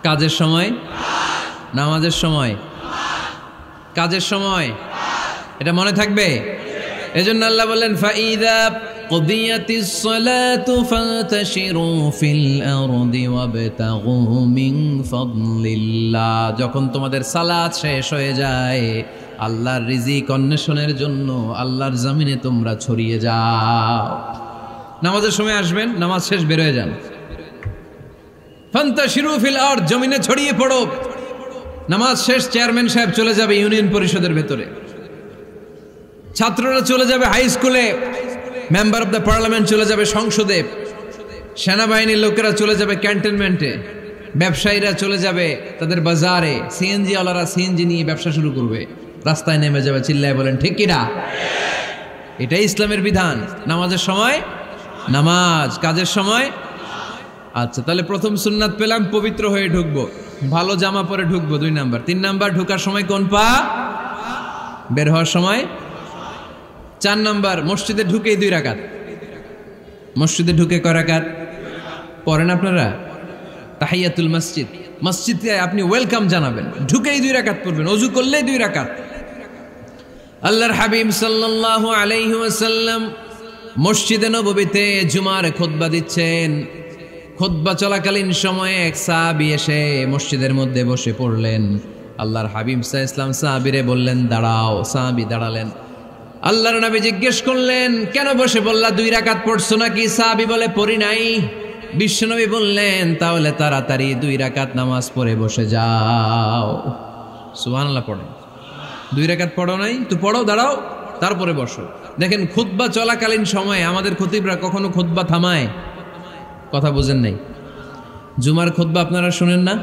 কাজের সময়, নামাজের সময়, কাজের সময়। এটা মনে থাকবে। এজন্য আল্লাহ বললেন, ফাইদা কুদিয়াতিস সালাতু ফান্তাশিরু ফিল আরদি ওয়াবতাগু মিন ফাদলিল্লাহ। যখন তোমাদের সালাত শেষ হয়ে যায়, আল্লাহর রিজিক অন্বেষণের জন্য আল্লাহর জমিনে তোমরা ছড়িয়ে যাও। নামাজের সময় আসবেন, নামাজ শেষ বের হয়ে যান। ফান্তাশিরু ফিল আরদ, জমিনে ছড়িয়ে পড়ো। নামাজ শেষ, চেয়ারম্যান সাহেব চলে যাবে ইউনিয়ন পরিষদের ভেতরে, ছাত্ররা চলে যাবে হাই স্কুলে, মেম্বার অব দ্য পার্লামেন্ট চলে যাবে সংসদে, সেনাবাহিনীর লোকেরা চলে যাবে ক্যান্টনমেন্টে, ব্যবসায়ীরা চলে যাবে তাদের বাজারে, সিএনজি ওয়ালারা সিএনজি নিয়ে ব্যবসা শুরু করবে, রাস্তায় নেমে যাবে। চিল্লায় বলেন ঠিক কিনা? এটাই ইসলামের বিধান। নামাজের সময় নামাজ, কাজের সময়। আচ্ছা, তাহলে প্রথম সুন্নাত পেলাম, পবিত্র হয়ে ঢুকবো, ভালো জামা পরে ঢুকবো। 2 নাম্বার। 3 নাম্বার, ঢোকার সময় কোন পা, বের হওয়ার সময়। 4 নাম্বার, মসজিদে ঢুকেই 2 রাকাত। মসজিদে ঢুকে কয় রাকাত পড়েন আপনারা? তাহিয়াতুল মসজিদ। মসজিদে আপনি ওয়েলকাম জানাবেন, ঢুকেই 2 রাকাত পড়বেন, ওযু করলেই 2 রাকাত। আল্লাহর হাবিব সাল্লাল্লাহু আলাইহি ওয়াসাল্লাম মসজিদে নববীতে জুমার খুতবা দিচ্ছেন। খুতবা চলাকালীন সময়ে এক সাহাবী এসে মসজিদের মধ্যে বসে পড়লেন। আল্লাহর হাবিব সাল্লাল্লাহু আলাইহি ওয়াসাল্লাম সাহাবীরে বললেন, দাঁড়াও। সাহাবী দাঁড়ালেন। আল্লাহর নবী জিজ্ঞেস করলেন, কেন বসে বললা? 2 রাকাত পড়ছো নাকি? সাহাবী বলে, পড়ি নাই। বিশ্বনবী বললেন, তাহলে তাড়াতাড়ি 2 রাকাত নামাজ পড়ে বসে যাও। সুবহানাল্লাহ পড়েন। 2 রাকাত পড়ো নাই তো পড়ো, দাঁড়াও, তারপরে বসো। দেখেন, খুতবা চলাকালীন সময়ে আমাদের খতিবরা কখনো খুতবা থামায়? কথা বুঝেন নাই? জুমার খুতবা আপনারা শুনেন না?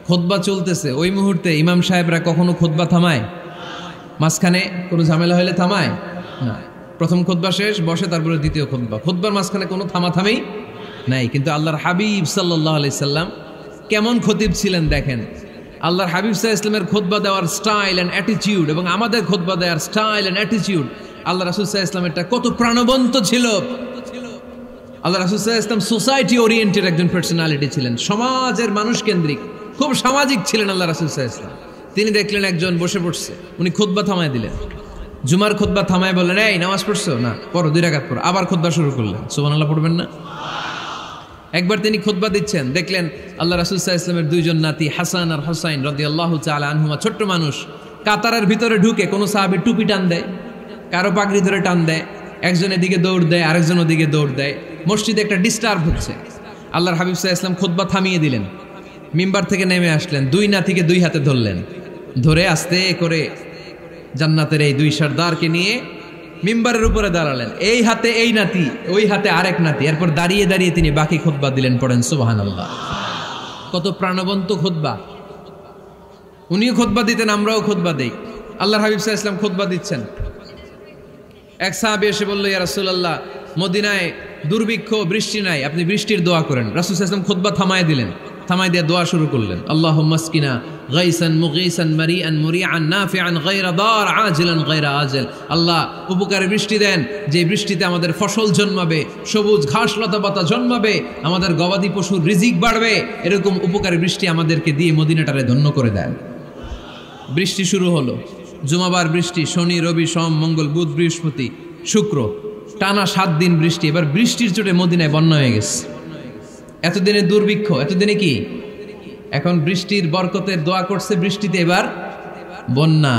খুতবা চলতেছে, ওই মুহূর্তে ইমাম সাহেবরা কখনো খুতবা থামায়? মাঝখানে কোনো ঝামেলা হলে থামায় না। প্রথম খুতবা শেষ, বসে, তারপরে দ্বিতীয় খুতবা। খুতবার মাঝখানে কোনো থামাথামি নাই। কিন্তু আল্লাহর হাবিব সাল্লাল্লাহু আলাইহি সাল্লাম কেমন খতিব ছিলেন দেখেন। আল্লাহর হাবিব সাল্লাল্লাহু আলাইহি সাল্লামের খুতবা দেওয়ার স্টাইল অ্যান্ড অ্যাটিটিউড এবং আমাদের খুতবা দেওয়ার স্টাইল অ্যান্ড অ্যাটিটিউড আল্লাহ রাসূল সাল্লাল্লাহু আলাইহি ওয়াসাল্লামেরটা কত প্রাণবন্ত ছিল। আল্লাহ রাসূল সাল্লাল্লাহু আলাইহি ওয়াসাল্লাম সোসাইটি ওরিয়েন্টেড একজন পার্সোনালিটি ছিলেন, সমাজের মানুষ কেন্দ্রিক, খুব সামাজিক ছিলেন আল্লাহ রাসূল সাল্লাল্লাহু আলাইহি ওয়াসাল্লাম। তিনি দেখলেন একজন বসে পড়ছে, উনি খুতবা থামায় দিলেন, জুমার খুতবা থামায় বললেন, এই নামাজ পড়ছো না, পড়ো 2 রাকাত পড়ো। আবার খুতবা শুরু করলেন, সুবহানাল্লাহ পড়বেন না? একবার তিনি খুতবা দিচ্ছেন, দেখলেন আল্লাহ রাসূল সাল্লাল্লাহু আলাইহি ওয়াসাল্লামের 2 জন নাতি হাসান আর হুসাইন রাদিয়াল্লাহু তাআলা আনহুমা, ছোট্ট মানুষ, কাতারের ভিতরে ঢুকে কোনো সাহাবী টুপি টান দেয়, কারো পাগড়ি ধরে টান দেয়, একজন এদিকে দৌড় দেয়, আরেকজন ওদিকে দৌড় দেয়। মসজিদে একটা ডিস্টার্ব হচ্ছে। আল্লাহর হাবিব সাল্লাল্লাহু আলাইহি ওয়াসাল্লাম খুতবা থামিয়ে দিলেন, মিম্বার থেকে নেমে আসলেন, 2 নাতিকে 2 হাতে ধরলেন, ধরে আস্তে করে জান্নাতের এই 2 সর্দারকে নিয়ে মিম্বারের উপরে দাঁড়ালেন। এই হাতে এই নাতি, ওই হাতে আরেক নাতি। এরপর দাঁড়িয়ে দাঁড়িয়ে তিনি বাকি খুতবা দিলেন। পড়েন সুবহানাল্লাহ। কত প্রাণবন্ত খুতবা। উনিও খুতবা দিতেন, আমরাও খুতবা দেই। আল্লাহর হাবিব সাল্লাল্লাহু আলাইহি ওয়াসাল্লাম খুতবা দিচ্ছেন, এক সাহাবী এসে বলল, ইয়া রাসূলুল্লাহ, মদিনায় দুর্ভিক্ষ, বৃষ্টি নাই, আপনি বৃষ্টির দোয়া করেন। রাসূল সাল্লাল্লাহু আলাইহি ওয়াসাল্লাম খুতবা থামায় দিলেন, থামায় দিয়ে দোয়া শুরু করলেন, আল্লাহুম্মা আসকিনা গাইসান মুগীসান মারিআন মুরিআন নাফিআন গায়রা দার আজিলান গায়রা আজল। আল্লাহ, উপকারী বৃষ্টি দেন, যে বৃষ্টিতে আমাদের ফসল জন্মাবে, সবুজ ঘাস লতা পাতা জন্মাবে, আমাদের গবাদি পশুর রিজিক বাড়বে, এরকম উপকারী বৃষ্টি আমাদেরকে দিয়ে মদিনাটারে ধন্য করে দেন। বৃষ্টি শুরু হলো, জুমাবার বৃষ্টি, শনি রবি সোম মঙ্গল বুধ বৃহস্পতি শুক্র, টানা 7 দিন বৃষ্টি। এবার বৃষ্টির চোটে মদিনায় বন্যা হয়ে গেছে। এতদিনে দুর্ভিক্ষ, এতদিনে কি, এখন বৃষ্টির বরকতের দোয়া করছে, বৃষ্টিতে এবার বন্যা।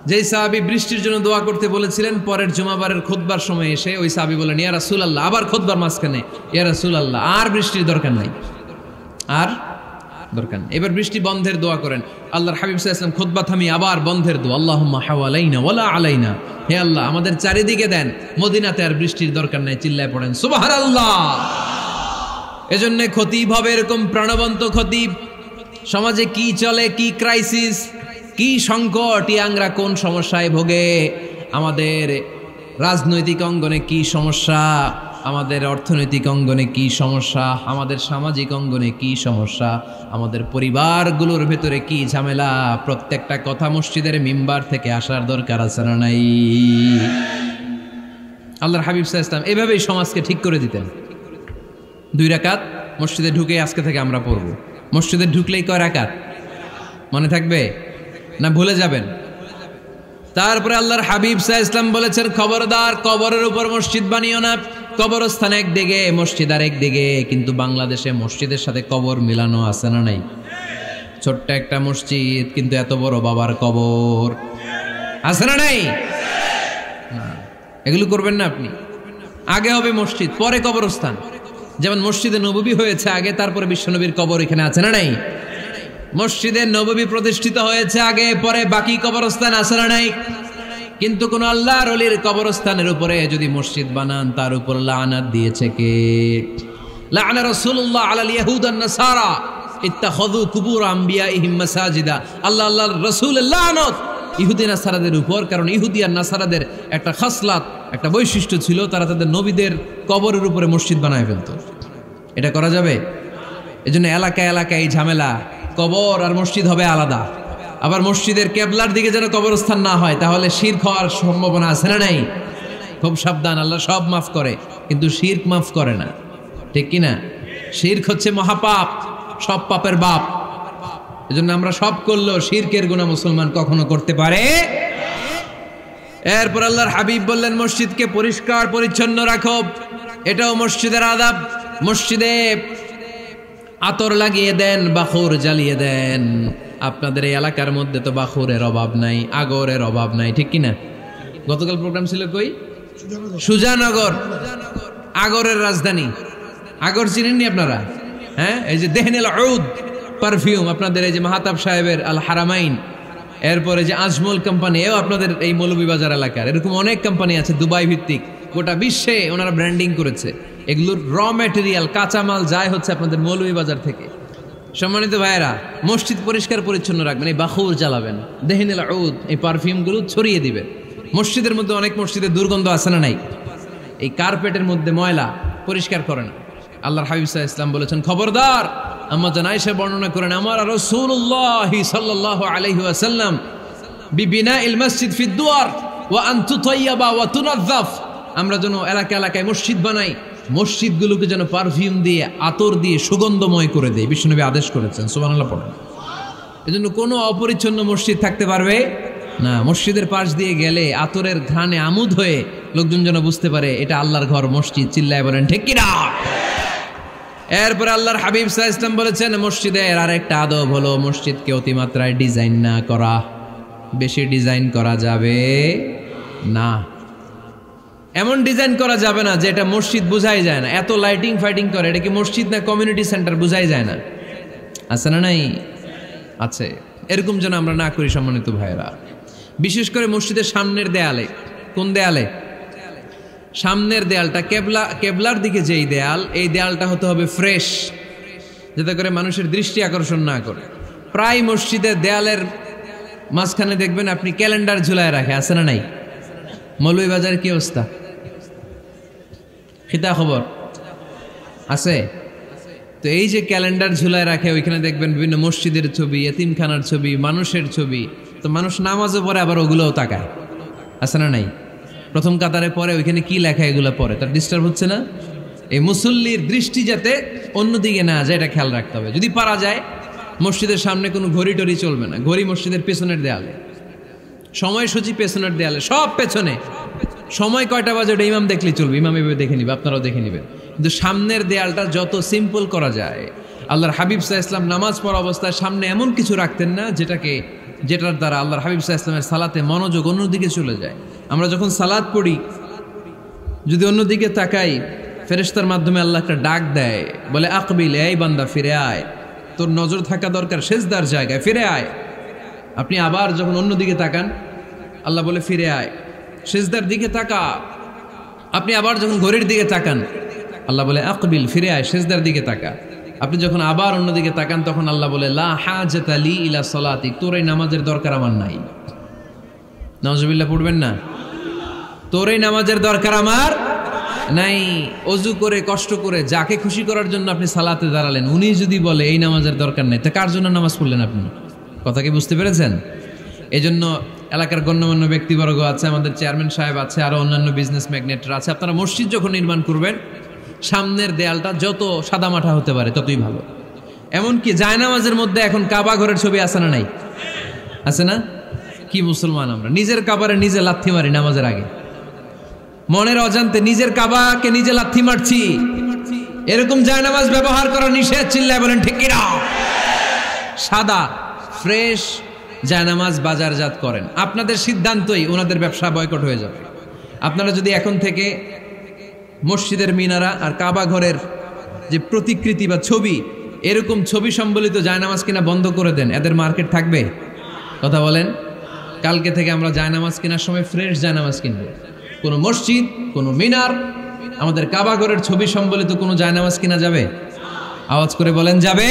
যেই সাহাবী বৃষ্টির জন্য দোয়া করতে বলেছিলেন, পরের জুমাবারের খুতবার সময় এসে ওই সাহাবী বলেন, ইয়া রাসূলুল্লাহ, আবার খুতবার মাঝখানে, ইয়া রাসূলুল্লাহ, আর বৃষ্টির দরকার নাই, আর দরকার নেই, এবার বৃষ্টি বন্ধের দোয়া করেন। আল্লাহর হাবিব সাল্লাল্লাহু আলাইহি ওয়াসাল্লাম খুতবা থামিয়ে আবার বন্ধের দোয়া, আল্লাহুম্মা হাওয়ালাইনা ওয়ালা আলাইনা, হে আল্লাহ আমাদের চারিদিকে দেন, মদিনাতে আর বৃষ্টির দরকার নাই। চিল্লায় পড়েন সুবহানাল্লাহ। এজন্য খতিব হবে এরকম প্রাণবন্ত খতিব। সমাজে কি চলে, কি ক্রাইসিস, কি সংকট, ইয়াংরা কোন সমস্যায় ভোগে, আমাদের রাজনৈতিক অঙ্গনে কি সমস্যা, আমাদের অর্থনৈতিক অঙ্গনে কি সমস্যা, আমাদের সামাজিক অঙ্গনে কি সমস্যা, আমাদের পরিবারগুলোর ভেতরে কি ঝামেলা, প্রত্যেকটা কথা মসজিদের মিম্বার থেকে আসার দরকার আছে না নাই? আল্লাহর হাবিব সাল্লাল্লাহু আলাইহি ওয়াসাল্লাম এভাবেই সমাজকে ঠিক করে দিতেন। 2 রাকাত মসজিদে ঢুকে আজকে থেকে আমরা পড়ব। মসজিদে ঢুকলেই কয় রাকাত মনে থাকবে না ভুলে যাবেন? তারপরে আল্লাহর হাবিব সাল্লাল্লাহু আলাইহি ওয়াসাল্লাম বলেছেন, খবরদার কবরের উপর মসজিদ বানিও না। কবরস্থান একদিকে, মসজিদ আর একদিকে। কিন্তু বাংলাদেশে মসজিদের সাথে কবর মিলানো আছে না নাই? ছোট্ট একটা মসজিদ, কিন্তু এত বড় বাবার কবর আছে না নাই? এগুলো করবেন না আপনি। আগে হবে মসজিদ, পরে কবরস্থান। যেমন মসজিদে নববী হয়েছে আগে, তারপরে বিশ্বনবীর কবর এখানে আছে না নাই? মসজিদে নববী প্রতিষ্ঠিত হয়েছে আগে, পরে বাকি কবরস্থান আছে না নাই? কিন্তু কোন আল্লাহর ওলির কবরস্থানের উপরে যদি মসজিদ বানান, তার উপর লানাত দিয়েছে কে? লাআনা রাসূলুল্লাহ আলাল ইয়াহুদ ওয়ান নাসারা ইত্তাখাযু কুবুর আমবিয়াইহিম মাসাজিদা। আল্লাহর রাসূলের লানত ইহুদি নাসারাদের উপর, কারণ ইহুদি আর নাসারাদের একটা খাসলাত, একটা বৈশিষ্ট্য ছিল, তারা তাদের নবীদের কবরের উপরে মসজিদ বানায় ফেলত। এটা করা যাবে? এজন্য এলাকায় এলাকায় এই ঝামেলা, কবর আর মসজিদ হবে আলাদা। আবার মসজিদের কেবলার দিকে যেন কবরস্থান না হয়, তাহলে শিরক হওয়ার সম্ভাবনা আছে না নাই? খুব সাবধান, আল্লাহ সব মাফ করে কিন্তু শিরক মাফ করে না, ঠিক কি না? শিরক হচ্ছে মহাপাপ, সব পাপের বাপ। এজন্য আমরা সব করলেও শিরকের গুনাহ মুসলমান কখনো করতে পারে। এরপর আল্লাহর হাবিব বললেন, মসজিদকে পরিষ্কার পরিচ্ছন্ন রাখো, এটাও মসজিদের আদাব। মসজিদে আতর লাগিয়ে দেন, বাখুর জ্বালিয়ে দেন। আপনাদের এই এলাকার মধ্যে তো বাখুরের অভাব নাই, আগরের অভাব নাই, ঠিক কিনা? গতকাল প্রোগ্রাম ছিল কই? সুজানগর, আগরের রাজধানী। আগর চিনেননি আপনারা? হ্যাঁ, এই যে দেহনেল উদ পারফিউম, আপনাদের এই যে মাহাতাব সাহেবের আল হারামাইন, এরপরে যে আজমল কোম্পানি, এও আপনাদের এই মৌলভীবাজার এলাকার। এরকম অনেক কোম্পানি আছে দুবাই ভিত্তিক, গোটা বিশ্বে ওনারা ব্র্যান্ডিং করেছে। এগুলোর র ম্যাটেরিয়াল, কাঁচামাল যায় হচ্ছে আপনাদের মৌলভীবাজার থেকে। সম্মানিত ভাইয়েরা, মসজিদ পরিষ্কার পরিচ্ছন্ন রাখবেন, এই বাখুর জ্বালাবেন, দেহনেল উদ, এই পারফিউমগুলো ছড়িয়ে দিবেন। মসজিদের মধ্যে অনেক মসজিদে দুর্গন্ধ আছে না নাই? এই কার্পেটের মধ্যে ময়লা, পরিষ্কার করে না। আল্লাহর হাবিব সাল্লাল্লাহু আলাইহি ওয়াসাল্লাম বলেছেন, খবরদার। আম্মা জান আয়েশা বর্ণনা করেন, আমার রাসূলুল্লাহ সাল্লাল্লাহু আলাইহি ওয়াসাল্লাম বিবিনাইল মসজিদ ফি দুয়ার, ওয়া আন তুতাইয়াবা ওয়া তুনাজ্জাফ, আমরা যেন এলাকা এলাকায় মসজিদ বানাই, মসজিদগুলোকে যেন পারফিউম দিয়ে আতর দিয়ে সুগন্ধময় করে দেয়, বিশ্বনবী আদেশ করেছেন। সুবহানাল্লাহ পড়েন। এজন্য কোনো অপরিচ্ছন্ন মসজিদ থাকতে পারবে না। মসজিদের পাশ দিয়ে গেলে আতরের ঘ্রাণে আমোদ হয়ে লোকজন যেন বুঝতে পারে এটা আল্লাহর ঘর, মসজিদ। চিল্লায় বলেন ঠিক কিনা? এরপরে আল্লাহর হাবিব সাল্লাল্লাহু আলাইহি ওয়াসাল্লাম বলেছেন মসজিদের আরেকটা আদব হলো মসজিদকে অতিমাত্রায় ডিজাইন না করা। বেশি ডিজাইন করা যাবে না। এমন ডিজাইন করা যাবে না যে এটা মসজিদ বোঝাই যায় না। এত লাইটিং ফাইটিং করে, এটা কি মসজিদ না কমিউনিটি সেন্টার বোঝাই যায় না। আছে না নাই? আছে। এরকম যেন আমরা না করি সম্মানিত ভাইয়েরা। বিশেষ করে মসজিদের সামনের দেয়ালে। কোন দেয়ালে? সামনের দেয়ালটা কেবলার দিকে যেই দেয়াল, এই দেয়ালটা হতে হবে ফ্রেশ, যাতে করে মানুষের দৃষ্টি আকর্ষণ না করে। প্রায় মসজিদের দেয়ালের মাঝখানে দেখবেন আপনি ক্যালেন্ডার ঝুলায় রাখে, আছে না নাই? মৌলভীবাজার কি অবস্থা? খিতা খবর আছে? তো এই যে ক্যালেন্ডার ঝুলায় রাখে, ওইখানে দেখবেন বিভিন্ন মসজিদের ছবি, এতিমখানার ছবি, মানুষের ছবি। তো মানুষ নামাজও পড়ে আবার ওগুলোও তাকায়, আছে না নাই? প্রথম কাতারে পরে ওইখানে কি লেখা এগুলো পরে, তার ডিস্টার্ব হচ্ছে না? এই মুসল্লির দৃষ্টি যাতে অন্যদিকে না যায় এটা খেয়াল রাখতে হবে। যদি পারা যায় মসজিদের সামনে কোনো ঘড়ি টড়ি চলবে না। ঘড়ি মসজিদের পেছনের দেয়ালে, সময়সূচি পেছনের দেয়ালে, সব পেছনে। সময় কয়টা বাজে ওটা ইমাম দেখলেই চলবে, ইমাম এভাবে দেখে নিবে, আপনারাও দেখে নেবেন। কিন্তু সামনের দেয়ালটা যত সিম্পল করা যায়। আল্লাহর হাবিব সাল্লাল্লাহু আলাইহি ওয়াসাল্লাম নামাজ পড়া অবস্থায় সামনে এমন কিছু রাখতেন না যেটার দ্বারা আল্লাহর হাবিব সাল্লাল্লাহু আলাইহি ওয়াসাল্লামের সালাতে মনোযোগ অন্যদিকে চলে যায়। আমরা যখন সালাত পড়ি যদি অন্যদিকে তাকাই, ফেরেশতার মাধ্যমে আল্লাহ একটা ডাক দেয়, বলে আকবিল, এই বান্দা ফিরে আয়, তোর নজর থাকা দরকার সেজদার জায়গায়, ফিরে আয়। আপনি আবার যখন অন্যদিকে তাকান আল্লাহ বলে ফিরে আয়, সেজদার দিকে তাকা। আপনি আবার যখন ঘড়ির দিকে তাকান আল্লাহ বলে আকবিল, ফিরে আয়, সেজদার দিকে তাকা। আপনি যখন আবার অন্যদিকে তাকান তখন আল্লাহ বলে লা হাজাতা লি ইলা সালাতিক, তোর এই নামাজের দরকার আমার নাই। নাউজুবিল্লাহ পড়বেন না? তোর এই নামাজের দরকার আমার নাই। অজু করে কষ্ট করে যাকে খুশি করার জন্য আপনি সালাতে দাঁড়ালেন, উনি যদি বলে এই নামাজের দরকার নেই, তা কার জন্য নামাজ পড়লেন আপনি? কথা কি বুঝতে পেরেছেন? এই জন্য এলাকার গণ্যমান্য ব্যক্তিবর্গ আছে, আমাদের চেয়ারম্যান সাহেব আছে, আরো অন্যান্য বিজনেস ম্যাগনেটরা আছে। আপনারা মসজিদ যখন নির্মাণ করবেন সামনের দেয়ালটা যত সাদামাটা হতে পারে ততই ভালো। এমনকি জায়নামাজের মধ্যে এখন কাবা ঘরের ছবি আছে না নাই? আছে না? কি মুসলমান আমরা, নিজের কাবারে নিজে লাথি মারি নামাজের আগে, মনের অজান্তে নিজের কাবাকে নিজে লাথি মারছি। এরকম জায়নামাজ ব্যবহার করা নিষেধ। চিল্লায় বলেন ঠিক কিনা? সাদা ফ্রেশ জায়নামাজ বাজারজাত করেন, আপনাদের সিদ্ধান্তই ওনাদের ব্যবসা বয়কট হয়ে যাবে। আপনারা যদি এখন থেকে মসজিদের মিনারা আর কাবা ঘরের যে প্রতিকৃতি বা ছবি, এরকম ছবি সম্বলিত জায়নামাজ কিনা বন্ধ করে দেন, এদের মার্কেট থাকবে? কথা বলেন। কালকে থেকে আমরা জায়নামাজ কেনার সময় ফ্রেশ জায়নামাজ কিনবো। কোনো মসজিদ, কোনো মিনার, আমাদের কাবা ঘরের ছবি সম্বলিত কোনো জায়নামাজ কিনা যাবে? আওয়াজ করে বলেন যাবে?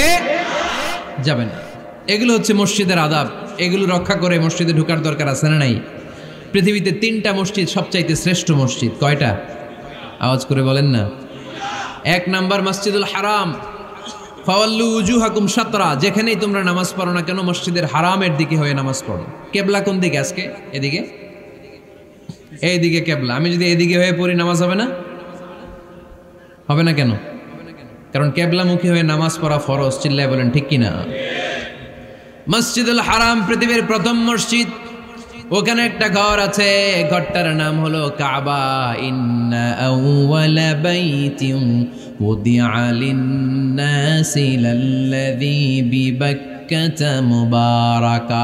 যাবে না। এগুলো হচ্ছে মসজিদের আদাব, এগুলো রক্ষা করে মসজিদে ঢোকার দরকার আছে না নাই? পৃথিবীতে 3টা মসজিদ সবচাইতে শ্রেষ্ঠ মসজিদ। কয়টা? আওয়াজ করে বলেন না। 1 নাম্বার মসজিদুল হারাম, ফাওয়াল্লু উজুহাকুম শাতরা, যেখানেই তোমরা নামাজ পড়ো না কেন মসজিদের হারামের দিকে হয়ে নামাজ পড়ো। কেবলা কোন দিকে আজকে? এদিকে, এইদিকে কেবলা। আমি যদি এদিকে হয়ে পড়ি নামাজ হবে না? হবে না কেন? কারণ কেবলামুখী হয়ে নামাজ পড়া ফরজ। চিল্লায় বলেন ঠিক কিনা? মসজিদুল হারাম পৃথিবীর প্রথম মসজিদ। ওখানে একটা ঘর আছে, ঘরটার নাম হলো কাবা। ইন্না আউওয়ালা বাইতিন উদিআ লিন-নাসি লাল্লাযী বিবাক্কাতা মুবারাকা।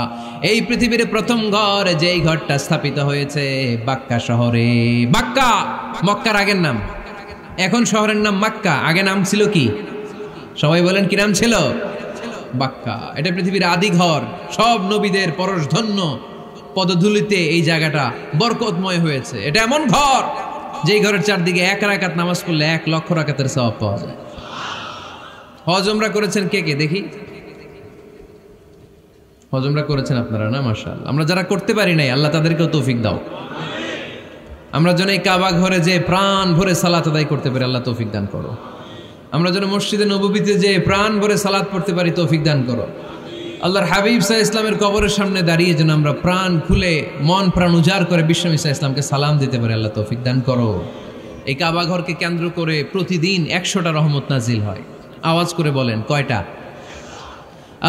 এই পৃথিবীর প্রথম ঘর, যেই ঘরটা স্থাপিত হয়েছে বাক্কা শহরে। বাক্কা মক্কার আগের নাম, এখন শহরের নাম মক্কা। আগে নাম ছিল কি? সবাই বলেন কি নাম ছিল? বাক্কা। এটা পৃথিবীর আদি ঘর। সব নবীদের পরশধন্য পদধূলিতে এই জায়গাটা বরকতময় হয়েছে। এটা এমন ঘর যেই ঘরের চারদিকে 1 রাকাত নামাজ পড়লে 1 লক্ষ রাকাতের সওয়াব পাওয়া যায়। হজ উমরা করেছেন কে কে দেখি? হজ উমরা করেছেন আপনারা না? মাশাআল্লাহ। আমরা যারা করতে পারি নাই আল্লাহ তাদেরকেও তৌফিক দাও। আমরা যেন এই কাবা ঘরে যে প্রাণ ভরে সালাত আদায় করতে পারি, আল্লাহ তৌফিক দান করো। আমরা যেন মসজিদে নববীতে যে প্রাণ ভরে সালাত পড়তে পারি, তৌফিক দান করো। আল্লাহর হাবিব সাল্লাল্লাহু আলাইহি ইসলামের কবরের সামনে দাঁড়িয়ে যেন আমরা প্রাণ খুলে মন প্রাণ উজাড় করে বিশ্বনবী সাল্লাল্লাহু আলাইহি ইসলামকে সালাম দিতে পারি। আল্লাহ তৌফিক দান করো। এই কাবা ঘরকে কেন্দ্র করে প্রতিদিন 100টা রহমত নাজিল হয়। আওয়াজ করে বলেন কয়টা?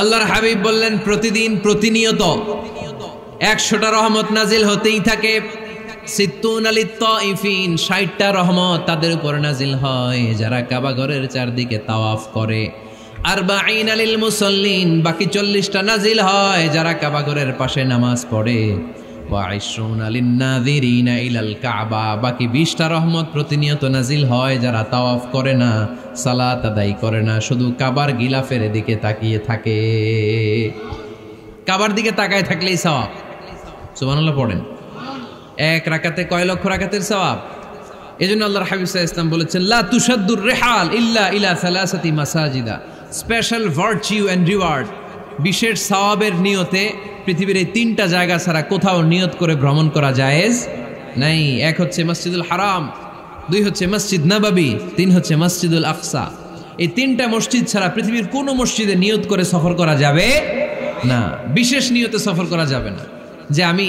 আল্লাহর হাবিব বললেন প্রতিদিন প্রতিনিয়ত 100টা রহমত নাজিল হতেই থাকে। সিত্তুন আলিত তাইফিন 60টা রহমত তাদের উপর নাজিল হয় যারা কাবা ঘরের চারদিকে তাওয়াফ করে। আরবাঈন আলিল মুসাল্লিন বাকি 40টা নাজিল হয় যারা কাবা ঘরের পাশে নামাজ পড়ে। ওয়া 20 আলিন নাযিরিনা ইলাল কাবা বাকি 20টা রহমত প্রতিনিয়ত নাজিল হয় যারা তাওয়াফ করে না, সালাত আদায় করে না, শুধু কাবার গিলাফের দিকে তাকিয়ে থাকে। কাবার দিকে তাকায় থাকলেই সওয়াব। সুবহানাল্লাহ পড়েন। এক রাকাতে কয় লক্ষ রাকাতের সওয়াব। এজন্য আল্লাহর হাবিব সাল্লাল্লাহু আলাইহি ওয়াসাল্লাম বলেছেন লা তুশাদ্দুর রিহাল ইল্লা ইলা সালাসাতি মাসাজিদা, স্পেশাল ভার্চু এন্ড রিওয়ার্ড, বিশেষ সওয়াবের নিয়তে পৃথিবীর এই 3টা জায়গা ছাড়া কোথাও নিয়ত করে ভ্রমণ করা জায়েজ নাই। এক হচ্ছে মসজিদুল হারাম, 2 হচ্ছে মসজিদ নববী, 3 হচ্ছে মসজিদুল আকসা। এই 3টা মসজিদ ছাড়া পৃথিবীর কোনো মসজিদে নিয়ত করে সফর করা যাবে না, বিশেষ নিয়তে সফর করা যাবে না। যে আমি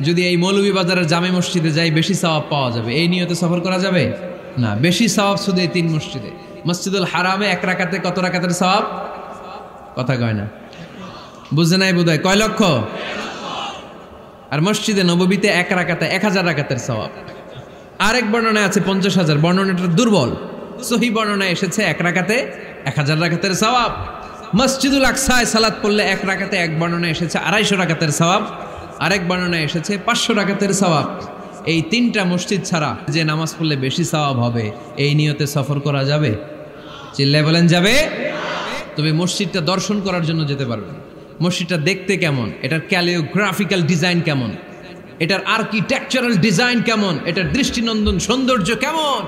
যদি এই মৌলভীবাজারের জামে মসজিদে যাই বেশি সওয়াব পাওয়া যাবে, এই নিয়তে সফর করা যাবে না। বেশি সওয়াব শুধু এই 3 মসজিদে। মসজিদুল হারামে 1 রাকাতে কত রাকাতের সওয়াব? কথা কয় না, বুঝে নাই বোধহয়। কয় লক্ষ? আর মসজিদে নববীতে 1 রাকাতে 1000 রাকাতের সওয়াব। আরেক বর্ণনায় আছে 50,000, বর্ণনাটা দুর্বল। সহি বর্ণনায় এসেছে 1 রাকাতে 1000 রাকাতের সওয়াব। মসজিদুল আকসায় সালাত পড়লে 1 রাকাতে, এক বর্ণনায় এসেছে 250 রাকাতের সওয়াব, আরেক বর্ণনায় এসেছে 500 রাকাতের সওয়াব। এই 3টা মসজিদ ছাড়া যে নামাজ পড়লে বেশি সওয়াব হবে এই নিয়তে সফর করা যাবে? চিল্লায় বলেন যাবে। তবে মসজিদটা দর্শন করার জন্য যেতে পারবেন। মসজিদটা দেখতে কেমন, এটার ক্যালিওগ্রাফিক্যাল ডিজাইন কেমন, এটার আর্কিটেকচারাল ডিজাইন কেমন, এটার দৃষ্টিনন্দন সৌন্দর্য কেমন,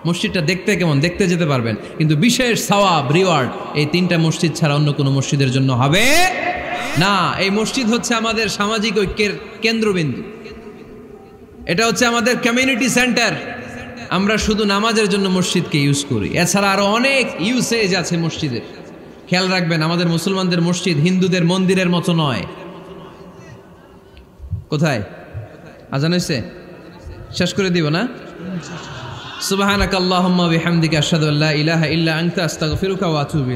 মসজিদটা দেখতে কেমন, দেখতে যেতে পারবেন। কিন্তু বিশেষ সওয়াব রিওয়ার্ড এই 3টা মসজিদ ছাড়া অন্য কোনো মসজিদের জন্য হবে না। এই মসজিদ হচ্ছে আমাদের সামাজিক ঐক্যের কেন্দ্রবিন্দু, এটা হচ্ছে আমাদের কমিউনিটি সেন্টার। আমরা শুধু নামাজের জন্য মসজিদকে ইউজ করি, এছাড়া আরো অনেক ইউসেজ আছে মসজিদের। খেয়াল রাখবেন, আমাদের মুসলমানদের মসজিদ হিন্দুদের মন্দিরের মতো নয়। কোথায় আজান হইছে? শেষ করে দিব না? সুবহানাকাল্লাহুম্মা বিহামদিকা আশহাদু আল্লা ইলাহা ইল্লা আনতা আস্তাগফিরুকা ওয়া আতুবু ইলাইক।